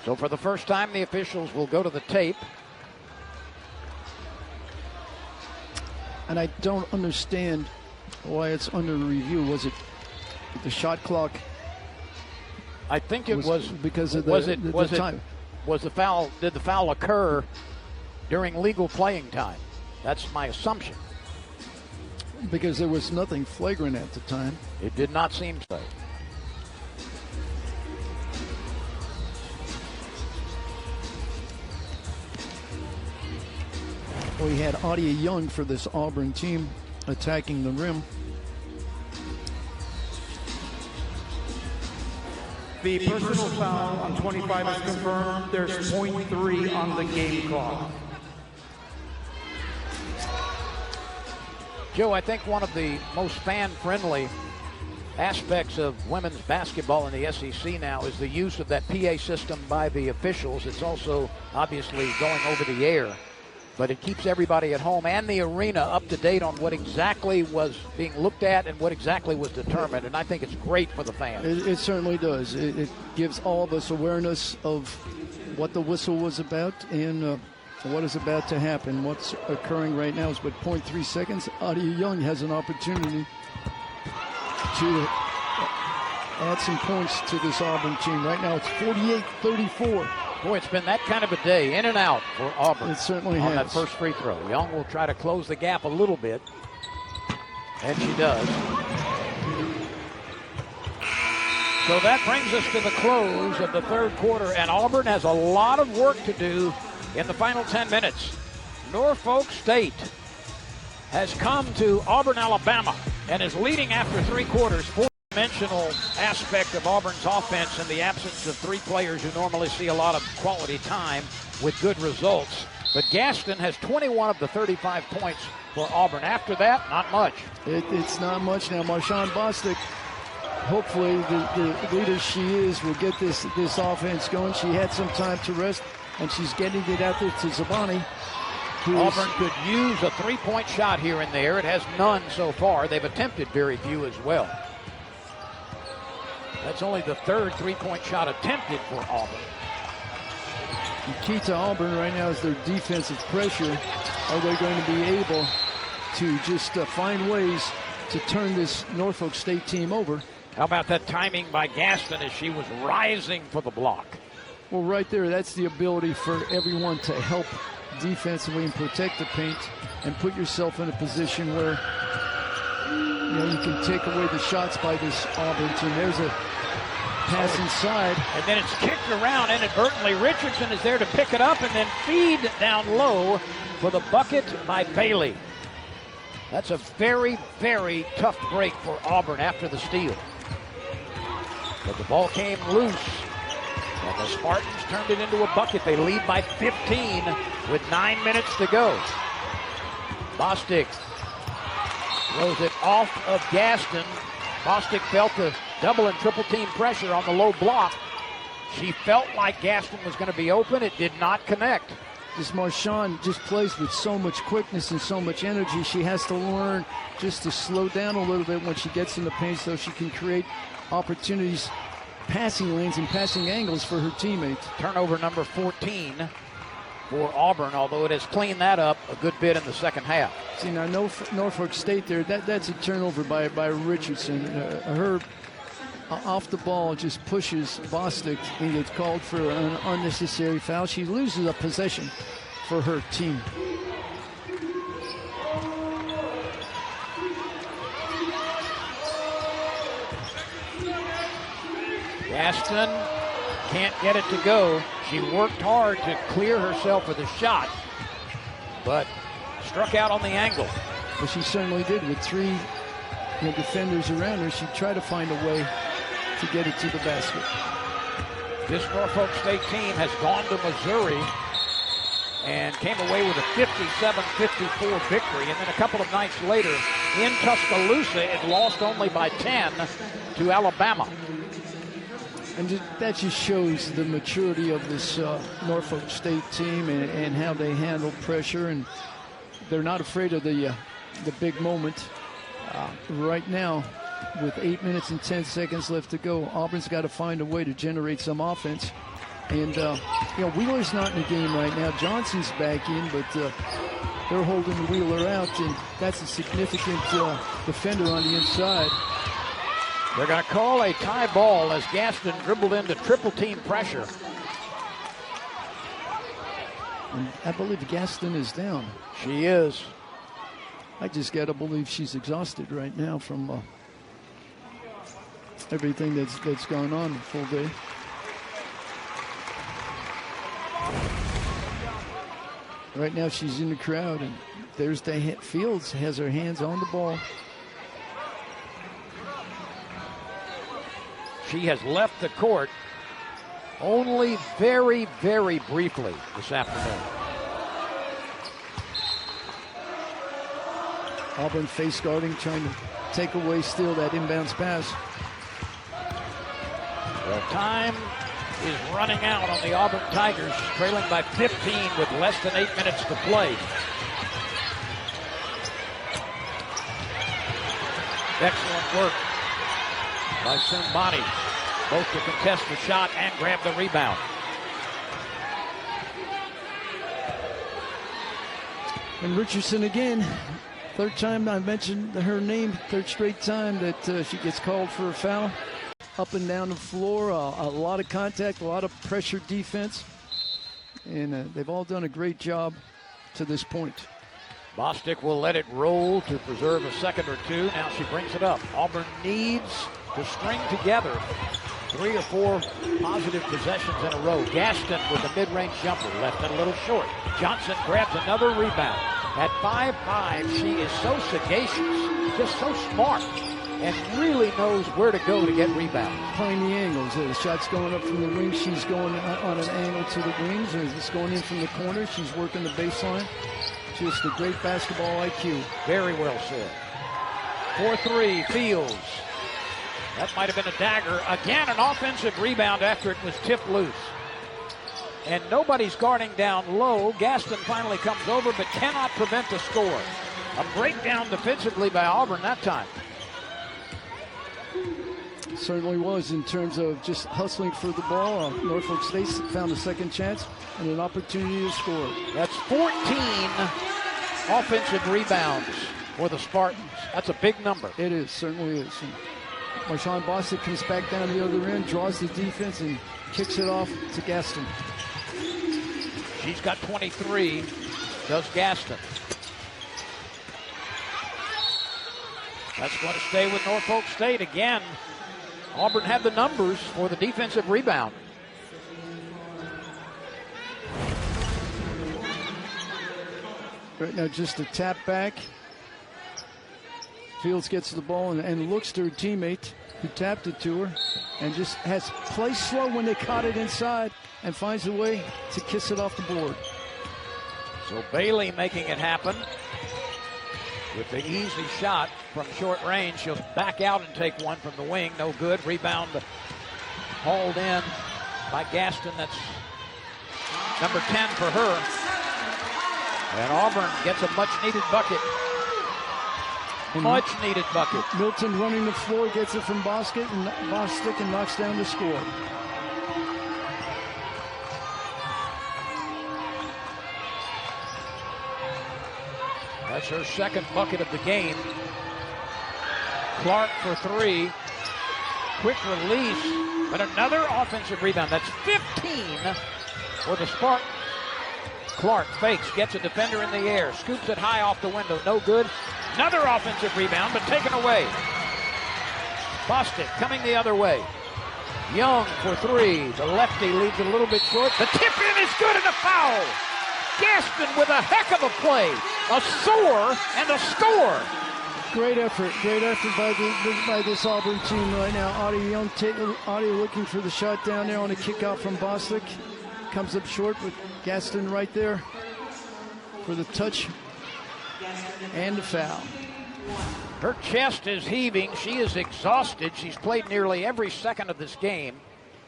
So for the first time, the officials will go to the tape. And I don't understand why it's under review. Was it the shot clock? I think it was because of the time. Was the foul? Did the foul occur during legal playing time? That's my assumption. Because there was nothing flagrant at the time. It did not seem so. We had Adia Young for this Auburn team attacking the rim. The personal foul on 25 is confirmed. There's .3 on the game clock. Joe, I think one of the most fan-friendly aspects of women's basketball in the SEC now is the use of that PA system by the officials. It's also obviously going over the air, but it keeps everybody at home and the arena up to date on what exactly was being looked at and what exactly was determined, and I think it's great for the fans. It certainly does. It gives all of us awareness of what the whistle was about, and what is about to happen. What's occurring right now is with 0.3 seconds. Adia Young has an opportunity to add some points to this Auburn team. Right now it's 48-34. Boy, it's been that kind of a day, in and out for Auburn. It certainly on has. That first free throw. Young will try to close the gap a little bit, and she does. So that brings us to the close of the third quarter, and Auburn has a lot of work to do in the final 10 minutes. Norfolk State has come to Auburn, Alabama, and is leading after three quarters. Four-dimensional aspect of Auburn's offense in the absence of three players who normally see a lot of quality time with good results. But Gaston has 21 of the 35 points for Auburn. After that, not much. It's not much now. Marshawn Bostic, hopefully the leader she is, will get this offense going. She had some time to rest, and she's getting it out there to Zabani. Auburn could use a three-point shot here and there. It has none so far. They've attempted very few as well. That's only the third three-point shot attempted for Auburn. The key to Auburn right now is their defensive pressure. Are they going to be able to just find ways to turn this Norfolk State team over? How about that timing by Gaston as she was rising for the block? Well, right there, that's the ability for everyone to help defensively and protect the paint and put yourself in a position where you can take away the shots by this Auburn team. There's a pass inside. And then it's kicked around inadvertently. Richardson is there to pick it up and then feed down low for the bucket by Bailey. That's a very, very tough break for Auburn after the steal. But the ball came loose, and the Spartans turned it into a bucket. They lead by 15 with 9 minutes to go. Bostic throws it off of Gaston. Bostic felt the double and triple team pressure on the low block. She felt like Gaston was going to be open. It did not connect. This Marshawn just plays with so much quickness and so much energy. She has to learn just to slow down a little bit when she gets in the paint so she can create opportunities, passing lanes and passing angles for her teammates. Turnover number 14 for Auburn, although it has cleaned that up a good bit in the second half. See, now Norfolk State there, that's a turnover by Richardson. Her off the ball just pushes Bostic and gets called for an unnecessary foul. She loses a possession for her team. Gaston can't get it to go. She worked hard to clear herself with a shot, but struck out on the angle. Well, she certainly did. With three defenders around her, she tried to find a way to get it to the basket. This Norfolk State team has gone to Missouri and came away with a 57-54 victory. And then a couple of nights later in Tuscaloosa, it lost only by 10 to Alabama. And that just shows the maturity of this Norfolk State team and how they handle pressure. And they're not afraid of the big moment. Right now, with 8 minutes and 10 seconds left to go, Auburn's got to find a way to generate some offense. And, Wheeler's not in the game right now. Johnson's back in, but they're holding Wheeler out, and that's a significant defender on the inside. They're going to call a tie ball as Gaston dribbled into triple team pressure. And I believe Gaston is down. She is. I just got to believe she's exhausted right now from everything that's gone on the full day. Right now she's in the crowd, and there's Fields has her hands on the ball. She has left the court only very, very briefly this afternoon. Auburn face guarding, trying to take away still that inbounds pass. Well, time is running out on the Auburn Tigers, trailing by 15 with less than 8 minutes to play. Excellent work by Sumbani, both to contest the shot and grab the rebound. And Richardson again, third time I mentioned her name, third straight time that she gets called for a foul. Up and down the floor, a lot of contact, a lot of pressure defense. And they've all done a great job to this point. Bostic will let it roll to preserve a second or two. Now she brings it up. Auburn needs to string together 3 or 4 positive possessions in a row. Gaston with a mid-range jumper, left it a little short. Johnson grabs another rebound. At 5'5", she is so sagacious, just so smart, and really knows where to go to get rebounds. Playing the angles. The shot's going up from the wing. She's going on an angle to the wings. Or it's going in from the corner. She's working the baseline. Just a great basketball IQ. Very well said. 4-3, Fields. That might have been a dagger. Again, an offensive rebound after it was tipped loose. And nobody's guarding down low. Gaston finally comes over but cannot prevent the score. A breakdown defensively by Auburn that time. Certainly was in terms of just hustling for the ball. Norfolk State found a second chance and an opportunity to score. That's 14 offensive rebounds for the Spartans. That's a big number. It is, certainly is. And Marshawn Bostic comes back down the other end, draws the defense, and kicks it off to Gaston. She's got 23, does Gaston. That's going to stay with Norfolk State again. Auburn had the numbers for the defensive rebound. Right now, just a tap back. Fields gets the ball and looks to her teammate who tapped it to her and just has play slow when they caught it inside and finds a way to kiss it off the board. So Bailey making it happen with the easy shot from short range. She'll back out and take one from the wing. No good. Rebound hauled in by Gaston. That's number 10 for her. And Auburn gets a much-needed bucket. Much-needed bucket. Milton running the floor, gets it from Bostic and knocks down the score. That's her second bucket of the game. Clark for 3. Quick release, but another offensive rebound. That's 15 for the Spartans. Clark fakes, gets a defender in the air, scoops it high off the window, no good. Another offensive rebound, but taken away. Bostic coming the other way. Young for 3. The lefty leaves it a little bit short. The tip in is good and a foul. Gaston with a heck of a play. A soar and a score. Great effort by this Auburn team right now. Audie looking for the shot down there on a kick out from Bostic. Comes up short with Gaston right there for the touch and the foul. Her chest is heaving. She is exhausted. She's played nearly every second of this game.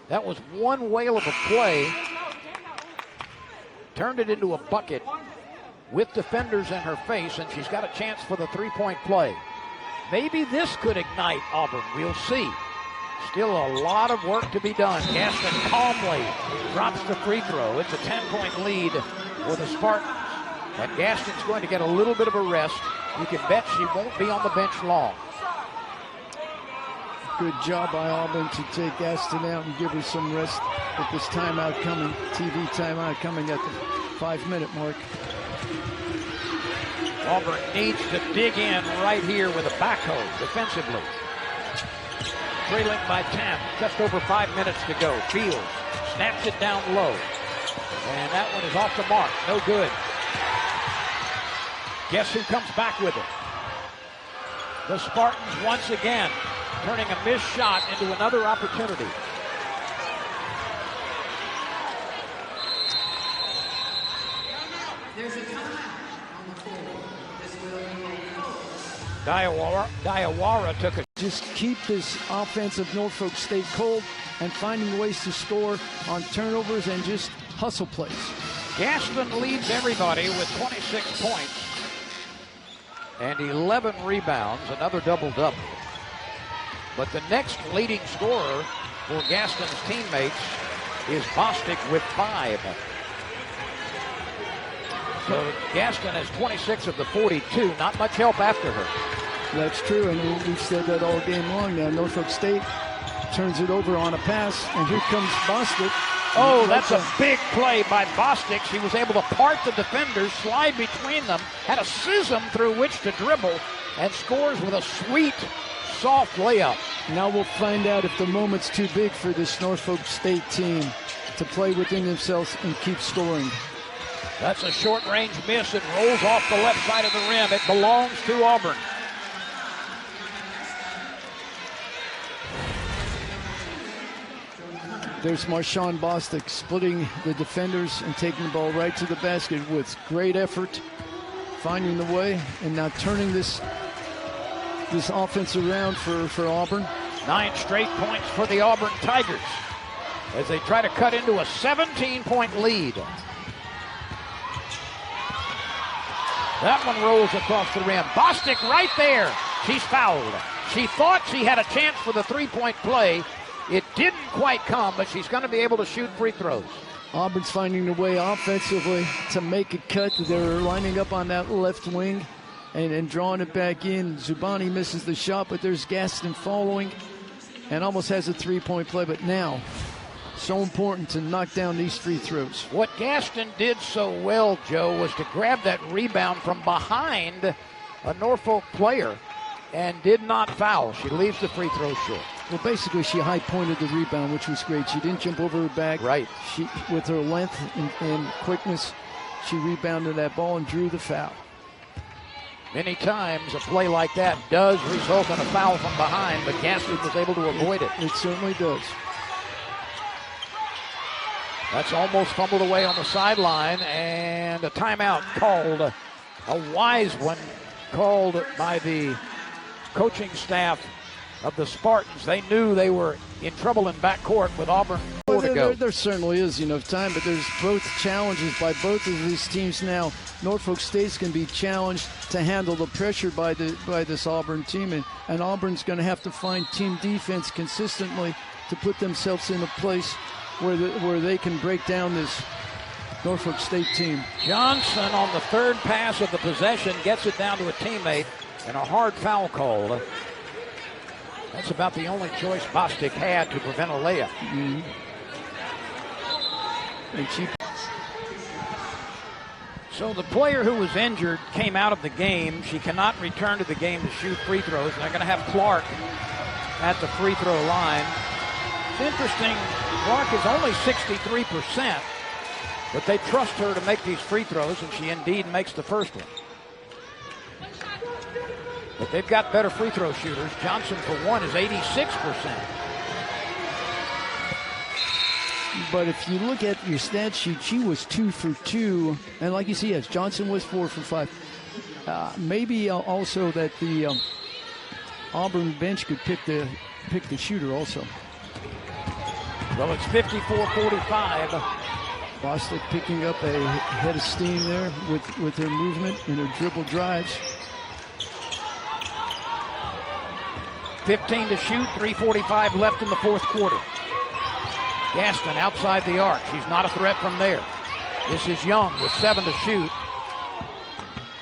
That was one whale of a play. Turned it into a bucket with defenders in her face, and she's got a chance for the three-point play. Maybe this could ignite Auburn. We'll see. Still a lot of work to be done. Gaston calmly drops the free throw. It's a 10-point lead for the Spartans. And Gaston's going to get a little bit of a rest. You can bet she won't be on the bench long. Good job by Auburn to take Gaston out and give her some rest with this timeout coming, TV timeout coming at the 5-minute mark. Auburn needs to dig in right here with a backhoe defensively. Trailing by 10, just over 5 minutes to go. Fields snaps it down low. And that one is off the mark, no good. Guess who comes back with it? The Spartans once again, turning a missed shot into another opportunity. There's a timeout on the floor. This will Diawara took a... Just keep this offense of Norfolk State cold and finding ways to score on turnovers and just hustle plays. Gaston leads everybody with 26 points and 11 rebounds, another double-double. But the next leading scorer for Gaston's teammates is Bostic with 5. So Gaston has 26 of the 42. Not much help after her. That's true, and we've said that all game long now. Norfolk State turns it over on a pass, and here comes Bostic. Oh, that's a big play by Bostic. She was able to part the defenders, slide between them, had a schism through which to dribble, and scores with a sweet, soft layup. Now we'll find out if the moment's too big for this Norfolk State team to play within themselves and keep scoring. That's a short-range miss. It rolls off the left side of the rim. It belongs to Auburn. There's Marshawn Bostic splitting the defenders and taking the ball right to the basket with great effort, finding the way, and now turning this offense around for Auburn. 9 straight points for the Auburn Tigers as they try to cut into a 17-point lead. That one rolls across the rim. Bostic right there. She's fouled. She thought she had a chance for the three-point play. It didn't quite come, but she's going to be able to shoot free throws. Auburn's finding a way offensively to make a cut. They're lining up on that left wing and drawing it back in. Zubani misses the shot, but there's Gaston following and almost has a three-point play. But now, so important to knock down these free throws. What Gaston did so well, Joe, was to grab that rebound from behind a Norfolk player and did not foul. She leaves the free throw short. Well, basically, she high-pointed the rebound, which was great. She didn't jump over her back. Right. She, with her length and quickness, she rebounded that ball and drew the foul. Many times a play like that does result in a foul from behind, but Gaston was able to avoid it. It certainly does. That's almost fumbled away on the sideline, and a timeout called. A wise one called by the coaching staff of the Spartans. They knew they were in trouble in backcourt with Auburn. There certainly is enough time, but there's both challenges by both of these teams now. Norfolk State's going to be challenged to handle the pressure by this Auburn team, and Auburn's going to have to find team defense consistently to put themselves in a place where they can break down this Norfolk State team. Johnson on the third pass of the possession gets it down to a teammate, and a hard foul called. That's about the only choice Bostic had to prevent a layup. Mm-hmm. So the player who was injured came out of the game. She cannot return to the game to shoot free throws. They're going to have Clark at the free throw line. It's interesting, Clark is only 63%, but they trust her to make these free throws, and she indeed makes the first one. But they've got better free throw shooters. Johnson, for one, is 86%. But if you look at your stat sheet, she was 2 for 2. And like you see, yes, Johnson was 4 for 5. Maybe also that the Auburn bench could pick the shooter also. Well, it's 54-45. Bostic picking up a head of steam there with her movement and her dribble drives. 15 to shoot, 3:45 left in the fourth quarter. Gaston outside the arc. She's not a threat from there. This is Young with 7 to shoot.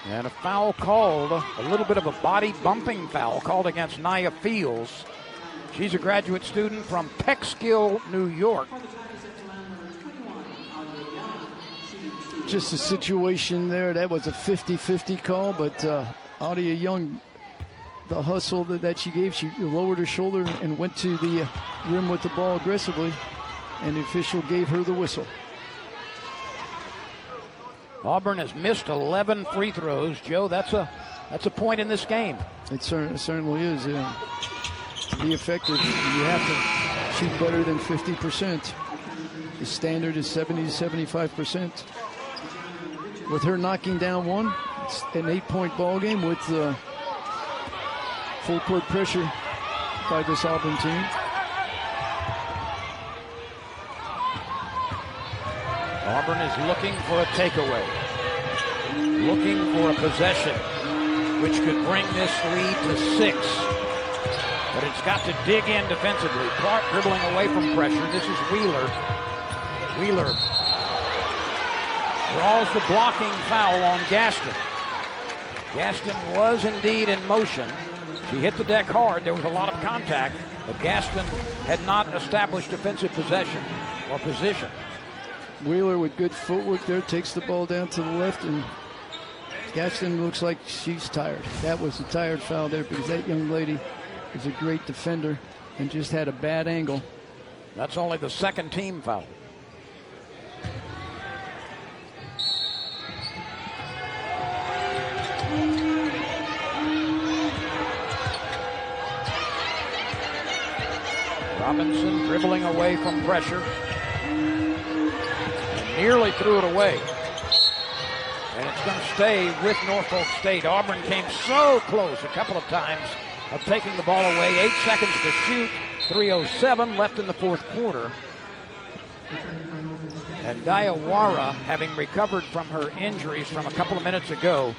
And a foul called, a little bit of a body bumping foul called against Nia Fields. She's a graduate student from Peekskill, New York. Just a situation there. That was a 50-50 call, but Adia Young, the hustle that she gave, she lowered her shoulder and went to the rim with the ball aggressively, and the official gave her the whistle. Auburn has missed 11 free throws. Joe, that's a point in this game. It certainly is. To be effective, you have to shoot better than 50%. The standard is 70 to 75%. With her knocking down one, it's an 8-point ball game with full court pressure by this Auburn team. Auburn is looking for a takeaway, looking for a possession, which could bring this lead to 6. But it's got to dig in defensively. Clark dribbling away from pressure. This is Wheeler. Wheeler draws the blocking foul on Gaston. Gaston was indeed in motion. She hit the deck hard. There was a lot of contact, but Gaston had not established defensive possession or position. Wheeler with good footwork there takes the ball down to the left, and Gaston looks like she's tired. That was a tired foul there because that young lady is a great defender and just had a bad angle. That's only the second team foul. Robinson dribbling away from pressure. And nearly threw it away. And it's going to stay with Norfolk State. Auburn came so close a couple of times of taking the ball away. 8 seconds to shoot. 3:07 left in the fourth quarter. And Diawara, having recovered from her injuries from a couple of minutes ago,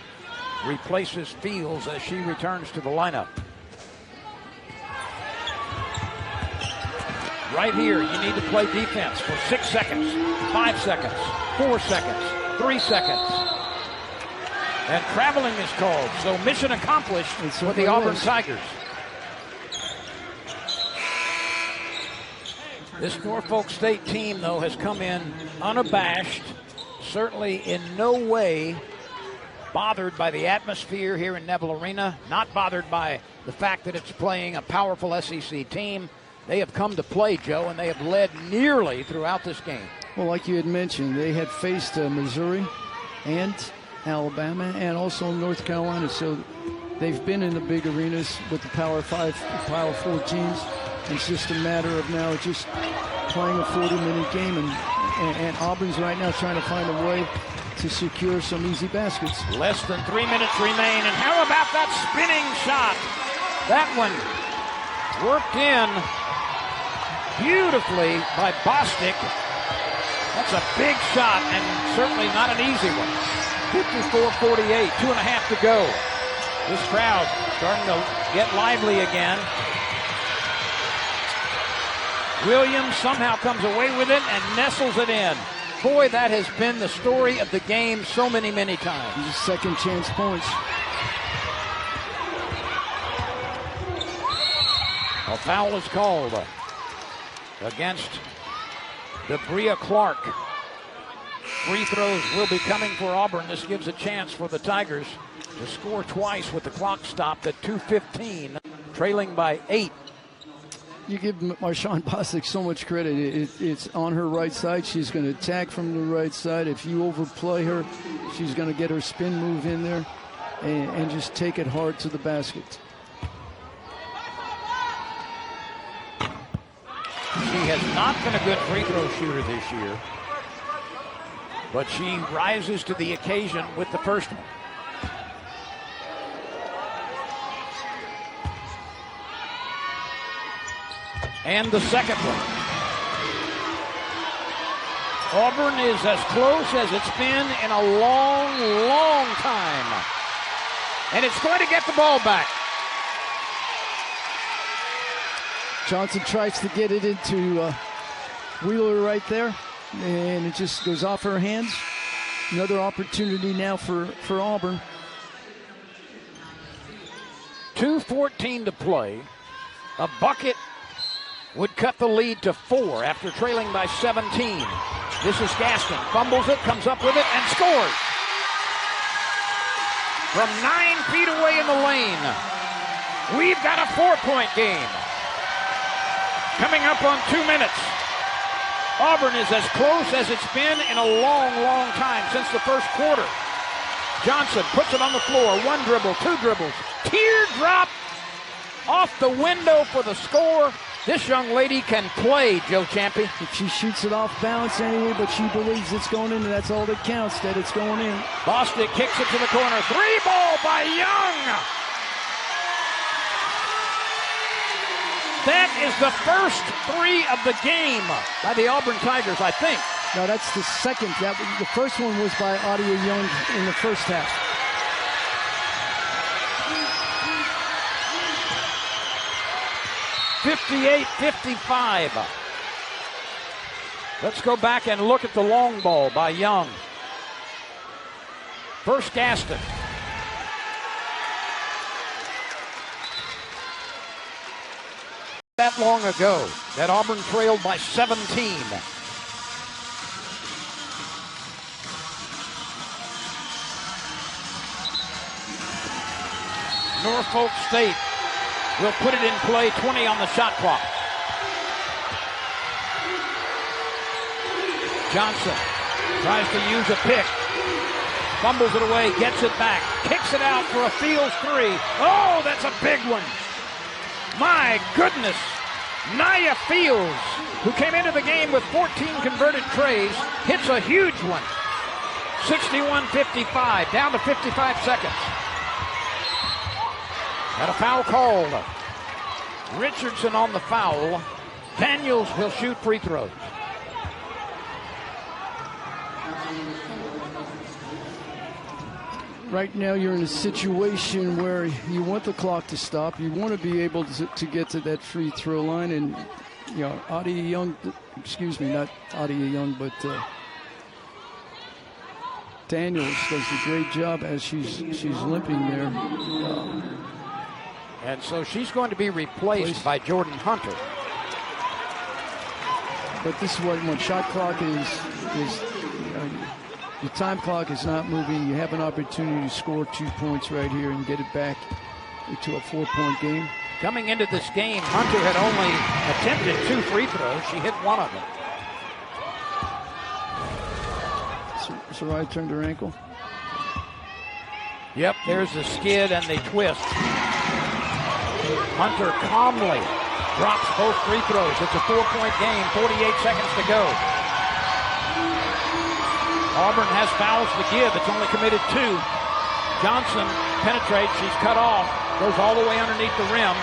replaces Fields as she returns to the lineup. Right here, you need to play defense for 6 seconds, 5 seconds, 4 seconds, 3 seconds. And traveling is called, so mission accomplished for the Auburn Tigers. This Norfolk State team, though, has come in unabashed, certainly in no way bothered by the atmosphere here in Neville Arena, not bothered by the fact that it's playing a powerful SEC team. They have come to play, Joe, and they have led nearly throughout this game. Well, like you had mentioned, they had faced Missouri and Alabama and also North Carolina, so they've been in the big arenas with the Power 5, Power 4 teams. It's just a matter of now just playing a 40-minute game, and Auburn's right now trying to find a way to secure some easy baskets. Less than 3 minutes remain, and how about that spinning shot? That one worked in beautifully by Bostic. That's a big shot, and certainly not an easy one. 54-48, 2.5 to go. This crowd starting to get lively again. Williams somehow comes away with it and nestles it in. Boy, that has been the story of the game so many, many times. These second chance points. A foul is called against Debria Clark. Free throws will be coming for Auburn. This gives a chance for the Tigers to score twice with the clock stopped at 2:15, trailing by 8. You give Marshawn Bostic so much credit. It's on her right side. She's going to attack from the right side. If you overplay her, she's going to get her spin move in there and just take it hard to the basket. She has not been a good free throw shooter this year, but she rises to the occasion with the first one. And the second one. Auburn is as close as it's been in a long, long time. And it's going to get the ball back. Johnson tries to get it into Wheeler right there, and it just goes off her hands. Another opportunity now for Auburn. 2:14 to play. A bucket would cut the lead to 4 after trailing by 17. This is Gaston. Fumbles it, comes up with it, and scores. From 9 feet away in the lane. We've got a 4-point game. Coming up on 2 minutes. Auburn is as close as it's been in a long, long time since the first quarter. Johnson puts it on the floor. 1 dribble, 2 dribbles. Teardrop off the window for the score. This young lady can play, Joe Champy. If she shoots it off balance anyway, but she believes it's going in, and that's all that counts, that it's going in. Bostic kicks it to the corner. 3-ball by Young. That is the first 3 of the game by the Auburn Tigers, I think. No, that's the second. The first one was by Adia Young in the first half. (58-55). Let's go back and look at the long ball by Young. First Gaston. That long ago that Auburn trailed by 17. Norfolk State will put it in play, 20 on the shot clock. Johnson tries to use a pick, fumbles it away, gets it back, kicks it out for a Fields three. Oh, that's a big one. My goodness. Nia Fields, who came into the game with 14 converted trays, hits a huge one. 61-55, down to 55 seconds. Got a foul called. Richardson on the foul. Daniels will shoot free throws. Right now you're in a situation where you want the clock to stop. You want to be able to get to that free throw line. And, you know, Adia Young, excuse me, not Adia Young, but Daniels does a great job as she's limping there. And so she's going to be replaced by Jordan Hunter. But this is what shot clock is the time clock is not moving. You have an opportunity to score 2 points right here and get it back to a 4-point game. Coming into this game, Hunter had only attempted 2 free throws. She hit one of them. Sarai turned her ankle. Yep, there's the skid and the twist. Hunter calmly drops both free throws. It's a 4-point game, 48 seconds to go. Auburn has fouls to give. It's only committed 2. Johnson penetrates. She's cut off. Goes all the way underneath the rim.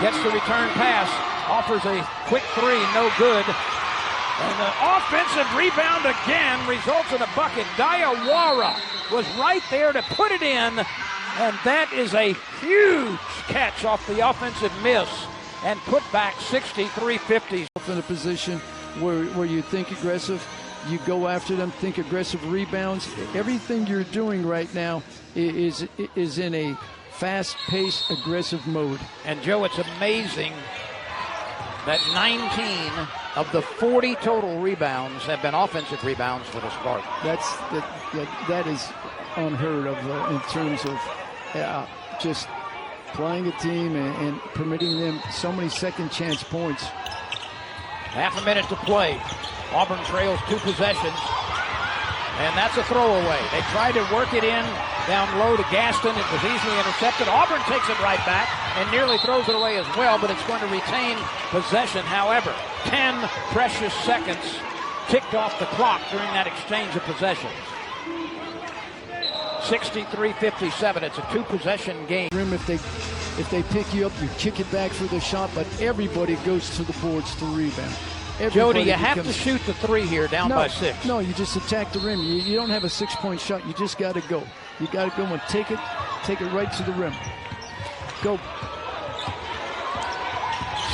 Gets the return pass. Offers a quick three. No good. And the offensive rebound again results in a bucket. Diawara was right there to put it in. And that is a huge catch off the offensive miss. And put back 63-50. In a position where you think aggressive. You go after them, think aggressive rebounds. Everything you're doing right now is in a fast-paced, aggressive mode. And, Joe, it's amazing that 19 of the 40 total rebounds have been offensive rebounds for the Spartans. That is unheard of in terms of just playing a team and permitting them so many second-chance points. Half a minute to play. Auburn trails 2 possessions, and that's a throwaway. They tried to work it in down low to Gaston. It was easily intercepted. Auburn takes it right back and nearly throws it away as well, but it's going to retain possession. However, 10 precious seconds ticked off the clock during that exchange of possessions. 63-57. It's a 2-possession game. If they pick you up, you kick it back for the shot, but everybody goes to the boards to rebound. Jody, you have to shoot the 3 here down by 6. No, you just attack the rim. You don't have a 6-point shot. You just got to go. You got to go and take it right to the rim. Go.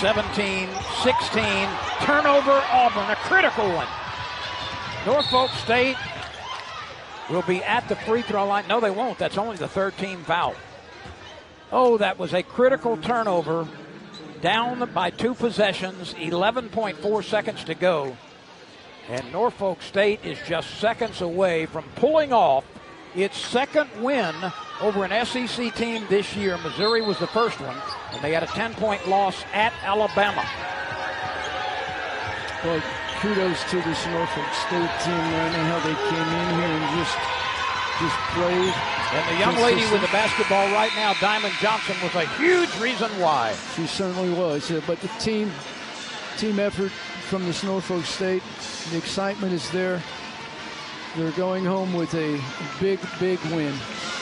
17, 16, turnover Auburn, a critical one. Norfolk State will be at the free throw line. No, they won't. That's only the 13th foul. Oh, that was a critical turnover. Down by 2 possessions, 11.4 seconds to go. And Norfolk State is just seconds away from pulling off its second win over an SEC team this year. Missouri was the first one, and they had a 10-point loss at Alabama. Well, kudos to this Norfolk State team, learning how they came in here and just played. And the young lady with the basketball right now, Diamond Johnson, was a huge reason why. She certainly was. But the team effort from this Norfolk State, the excitement is there. They're going home with a big, big win.